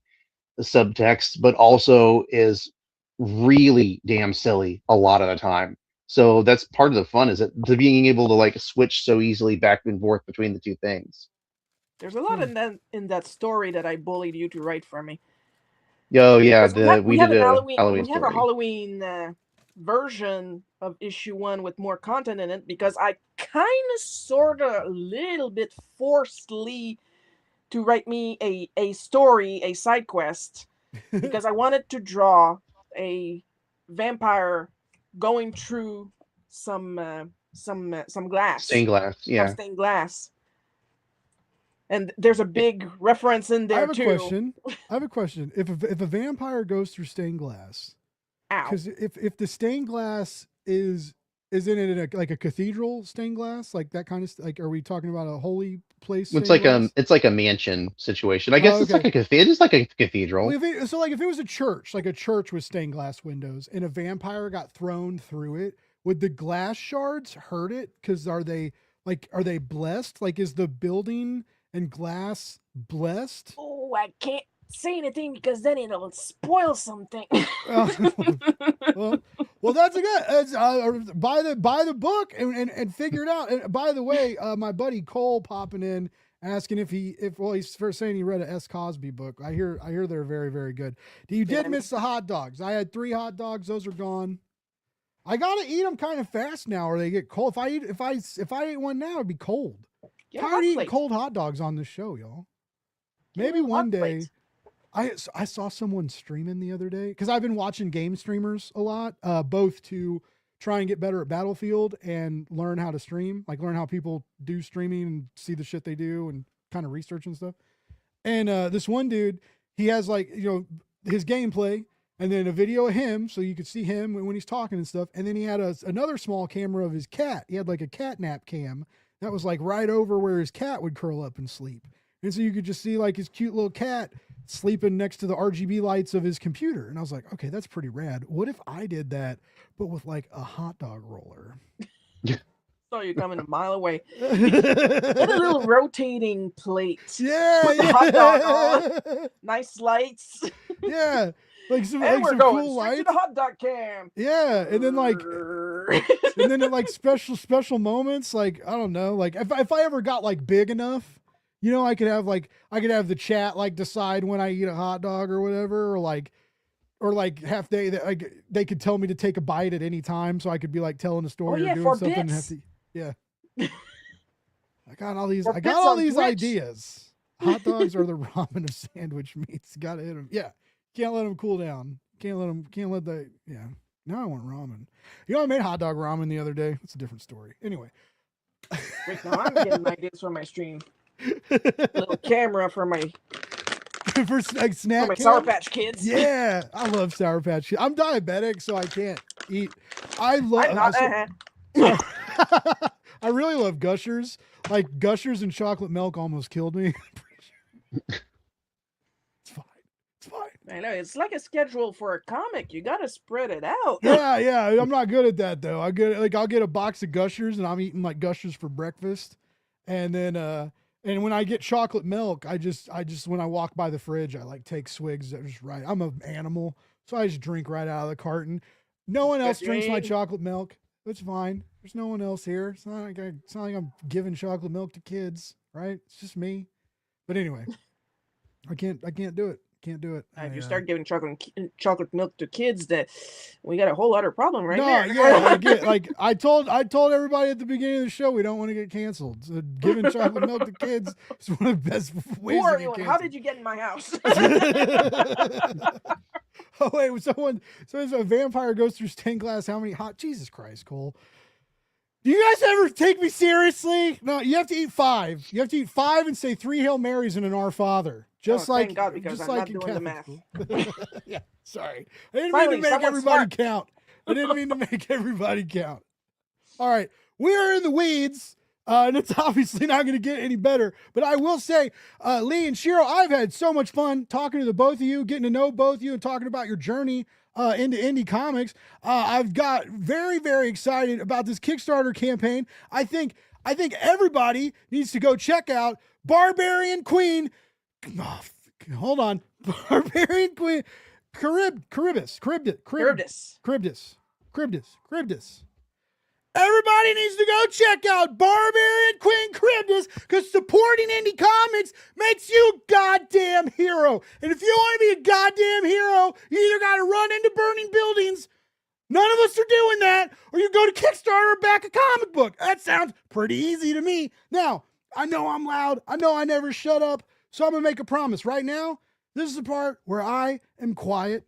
subtext, but also is really damn silly a lot of the time. So that's part of the fun is that the being able to like switch so easily back and forth between the two things. There's a lot in that story that I bullied you to write for me. Oh yeah, Because we have did an a Halloween. Halloween We have a story. Halloween version of issue 1 with more content in it because I kind of, sort of, a little bit forced Lee to write me a story, a side quest, because I wanted to draw a vampire going through some glass, Stained glass, some yeah. stained glass. And there's a big reference in there too. I have a question. If a vampire goes through stained glass, Ow. because if the stained glass is in it like a cathedral stained glass, like that kind of like, are we talking about a holy place? It's stained like glass? it's like a mansion situation. I guess it's like okay. it is like a cathedral. Well, if it was a church, like a church with stained glass windows, and a vampire got thrown through it, would the glass shards hurt it? Because are they blessed? Like, is the building and glass blessed? Oh, I can't say anything because then it'll spoil something. Well, that's a good. Buy the book and figure it out. And by the way, my buddy Cole popping in asking if he's first saying he read a S. Cosby book. I hear they're very, very good. You did miss the hot dogs. I had 3 hot dogs. Those are gone. I gotta eat them kind of fast now, or they get cold. If I ate one now, it'd be cold. Get a Tired hot of eating plate. cold hot dogs on this show, y'all. Get a Maybe little one hot day. plate. I saw someone streaming the other day because I've been watching game streamers a lot, both to try and get better at Battlefield and learn how to stream, like learn how people do streaming and see the shit they do and kind of research and stuff. And this one dude, he has like, his gameplay and then a video of him so you could see him when he's talking and stuff. And then he had another small camera of his cat. He had like a cat nap cam that was like right over where his cat would curl up and sleep. And so you could just see like his cute little cat sleeping next to the RGB lights of his computer. And I was like, okay, that's pretty rad. What if I did that, but with like a hot dog roller? Saw you coming a mile away. And a little rotating plate. Yeah, Put the hot dog on. Nice lights. Yeah. Like some, And like we're some going cool straight to lights. the hot dog cam. Yeah. And then like, and then at like special moments, like, I don't know, like if I ever got like big enough, I could have the chat like decide when I eat a hot dog or whatever, or like half day that they could tell me to take a bite at any time. So I could be like telling a story or doing something. And have to, yeah. I got all these Twitch. ideas. Hot dogs are the ramen of sandwich meats. Got to hit them. Yeah. Can't let them cool down. Yeah. Now I want ramen. I made hot dog ramen the other day. It's a different story. Anyway. Wait, now I'm getting ideas for my stream. Little camera for my for like snack. for my cam? Sour Patch Kids. Yeah, I love Sour Patch Kids. I'm diabetic, so I can't eat. I love. I'm not. I really love Gushers. Like Gushers and chocolate milk almost killed me. It's fine. It's fine. I know it's like a schedule for a comic. You got to spread it out. Yeah. I'm not good at that though. I'll get a box of Gushers and I'm eating like Gushers for breakfast, and then and when I get chocolate milk, I just when I walk by the fridge, I like take swigs. That just right. I'm an animal, so I just drink right out of the carton. No one else drinks my chocolate milk. It's fine. There's no one else here. It's not like I'm giving chocolate milk to kids, right? It's just me. But anyway, I can't do it. Can't do it. If you start giving chocolate milk to kids, that we got a whole other problem right there. Yeah, I told everybody at the beginning of the show we don't want to get canceled. So giving chocolate milk to kids is one of the best ways. Who are you? And how did you get in my house? Oh wait, so as a vampire goes through stained glass, how many hot? Jesus Christ, Cole. Do you guys ever take me seriously? No, you have to eat 5. You have to eat 5 and say 3 Hail Marys and an Our Father. Just like thank God, because just I'm like not doing the math. Yeah, sorry. I didn't mean to make everybody count. I didn't mean to make everybody count. All right, we are in the weeds, and it's obviously not going to get any better. But I will say, Lee and Shiro, I've had so much fun talking to the both of you, getting to know both of you, and talking about your journey into indie comics. I've got very, very excited about this Kickstarter campaign. I think everybody needs to go check out Barbarian Queen. Oh, hold on, Barbarian Queen Karybdis. Everybody needs to go check out Barbarian Queen Karybdis because supporting indie comics makes you a goddamn hero. And if you want to be a goddamn hero, you either got to run into burning buildings. None of us are doing that. Or you go to Kickstarter or back a comic book. That sounds pretty easy to me. Now, I know I'm loud. I know I never shut up. So I'm going to make a promise. Right now, this is the part where I am quiet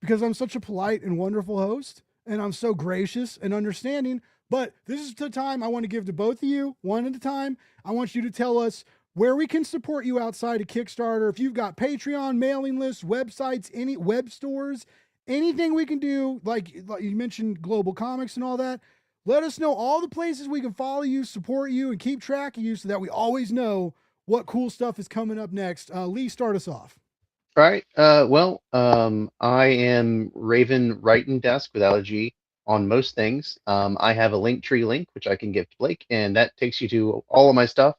because I'm such a polite and wonderful host. And I'm so gracious and understanding. But this is the time I want to give to both of you, one at a time. I want you to tell us where we can support you outside of Kickstarter. If you've got Patreon, mailing lists, websites, any web stores, anything we can do, like you mentioned Global Comics and all that, let us know all the places we can follow you, support you, and keep track of you so that we always know what cool stuff is coming up next. Lee, start us off. All right. I am Raven Writing Desk without a G on most things. I have a Linktree link, which I can give to Blake, and that takes you to all of my stuff.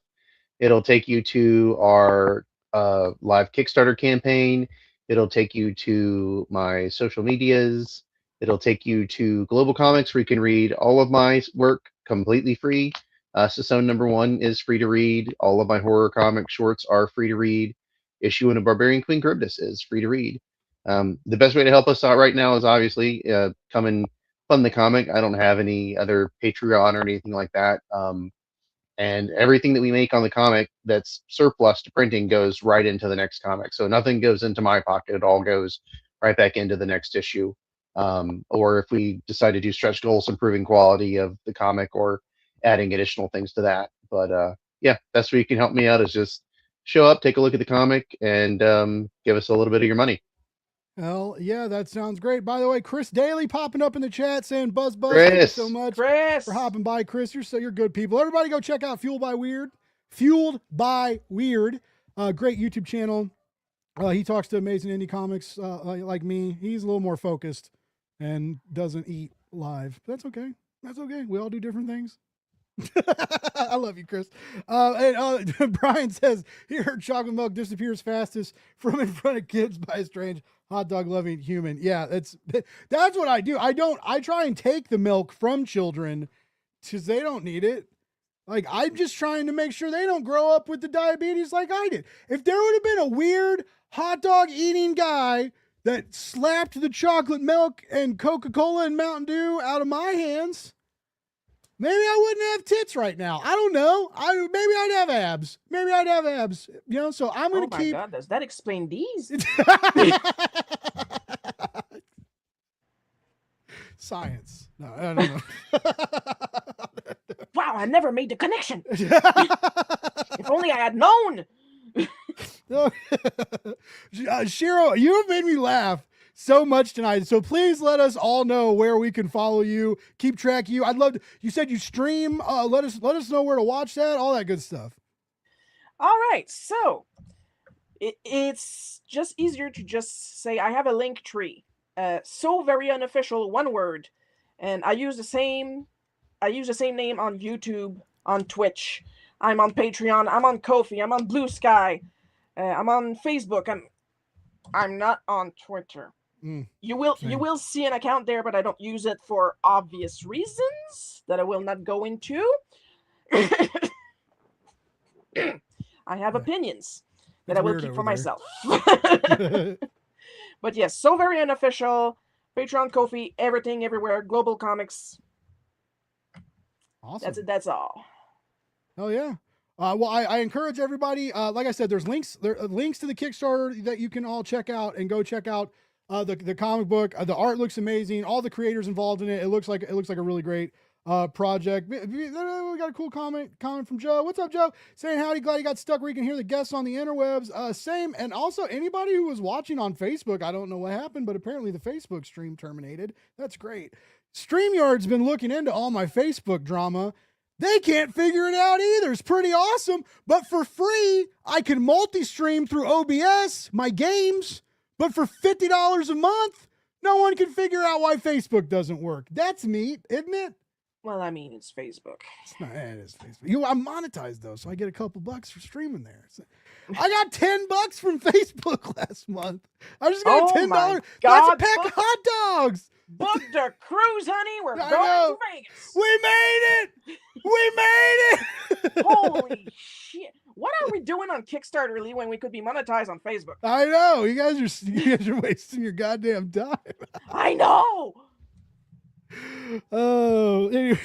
It'll take you to our live Kickstarter campaign. It'll take you to my social medias. It'll take you to Global Comics, where you can read all of my work completely free. Session number 1 is free to read. All of my horror comic shorts are free to read. Issue 1 of Barbarian Queen Karybdis is free to read. The best way to help us out right now is obviously come and fund the comic. I don't have any other Patreon or anything like that. and everything that we make on the comic that's surplus to printing goes right into the next comic. So nothing goes into my pocket; it all goes right back into the next issue. Or if we decide to do stretch goals, improving quality of the comic or adding additional things to that. But yeah, that's where you can help me out, is just show up, take a look at the comic, and give us a little bit of your money. Hell yeah, that sounds great. By the way, Chris Daly popping up in the chat saying buzz. Thank you so much Chris, for hopping by, Chris. You're good people. Everybody go check out Fueled by Weird. Fueled by Weird, great YouTube channel. He talks to amazing indie comics like me. He's a little more focused and doesn't eat live. That's okay. That's okay. We all do different things. I love you, Chris. And Brian says he heard chocolate milk disappears fastest from in front of kids by a strange hot dog loving human. Yeah, that's what I do. I try and take the milk from children because they don't need it. Like, I'm just trying to make sure they don't grow up with the diabetes like I did. If there would have been a weird hot dog eating guy that slapped the chocolate milk and Coca-Cola and Mountain Dew out of my hands, maybe I wouldn't have tits right now. I don't know. Maybe I'd have abs. You know, so I'm going to keep. Oh my God, does that explain these? Science. No, I don't know. Wow, I never made the connection. If only I had known. Shiro, you have made me laugh so much tonight. So please let us all know where we can follow you, keep track of you. I'd love to. You said you stream. Let us know where to watch that. All that good stuff. All right, so it's just easier to just say I have a link tree. So very unofficial, one word, and I use the same name on YouTube, on Twitch. I'm on Patreon. I'm on Ko-fi. I'm on Blue Sky. I'm on Facebook. I'm not on Twitter. You will see an account there, but I don't use it for obvious reasons that I will not go into. I have opinions that I will keep for myself. But yes, so very unofficial. Patreon, Ko-fi, everything, everywhere. Global Comics. Awesome. That's it. That's all. Oh yeah. Well, I encourage everybody. Like I said, there's links. There are links to the Kickstarter that you can all check out and go check out the comic book. The art looks amazing. All the creators involved in it. It looks like a really great project. We got a cool comment from Joe. What's up, Joe? Saying howdy, glad you got stuck where you can hear the guests on the interwebs. Same, and also anybody who was watching on Facebook, I don't know what happened, but apparently the Facebook stream terminated. That's great. StreamYard's been looking into all my Facebook drama. They can't figure it out either. It's pretty awesome, but for free, I can multi-stream through OBS, my games, but for $50 a month, no one can figure out why Facebook doesn't work. That's neat, isn't it? Well, I mean, it's Facebook. It's not, it is Facebook. I'm monetized though, so I get a couple bucks for streaming there. I got $10 from Facebook last month. I just got $10. That's a pack of hot dogs. Book the cruise, honey. We're going to Vegas. We made it. Holy shit. What are we doing on Kickstarter, Lee, when we could be monetized on Facebook? I know. You guys are wasting your goddamn time. I know. Oh, anyway.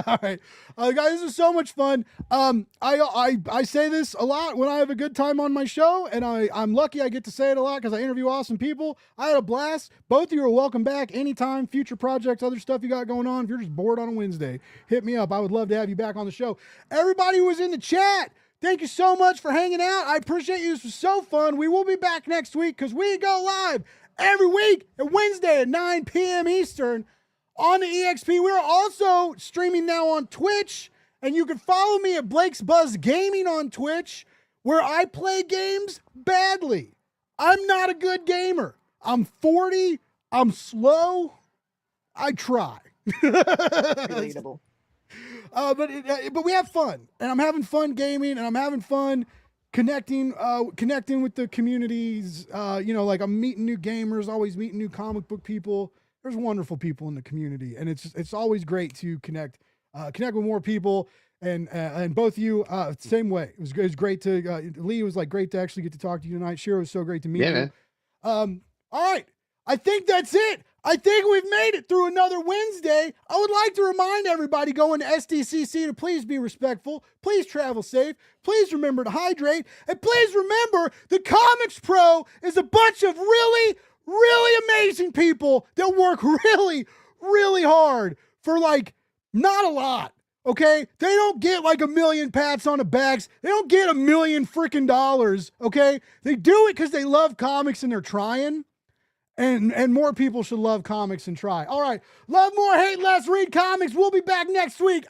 All right, guys, this is so much fun. I say this a lot when I have a good time on my show, and I'm lucky I get to say it a lot because I interview awesome people. I had a blast. Both of you are welcome back anytime. Future projects, other stuff you got going on. If you're just bored on a Wednesday, hit me up. I would love to have you back on the show. Everybody who was in the chat, thank you so much for hanging out. I appreciate you. This was so fun. We will be back next week because we go live every week at Wednesday at 9 p.m. Eastern. On the EXP, we're also streaming now on Twitch, and you can follow me at Blake's Buzz Gaming on Twitch, where I play games badly. I'm not a good gamer. I'm 40. I'm slow. I try. Relatable. But we have fun, and I'm having fun gaming, and I'm having fun connecting with the communities. Like I'm meeting new gamers, always meeting new comic book people. There's wonderful people in the community, and it's always great to connect with more people. And both of you, same way. It was great to Lee. It was like great to actually get to talk to you tonight. Shiro was so great to meet you. Man. All right, I think that's it. I think we've made it through another Wednesday. I would like to remind everybody going to SDCC to please be respectful, please travel safe, please remember to hydrate, and please remember the Comics Pro is a bunch of really, really amazing people that work really, really hard for like not a lot. Okay, they don't get like 1 million pats on the backs. They don't get $1 million freaking dollars. Okay, they do it because they love comics and they're trying. And more people should love comics and try. All right, love more, hate less, read comics. We'll be back next week.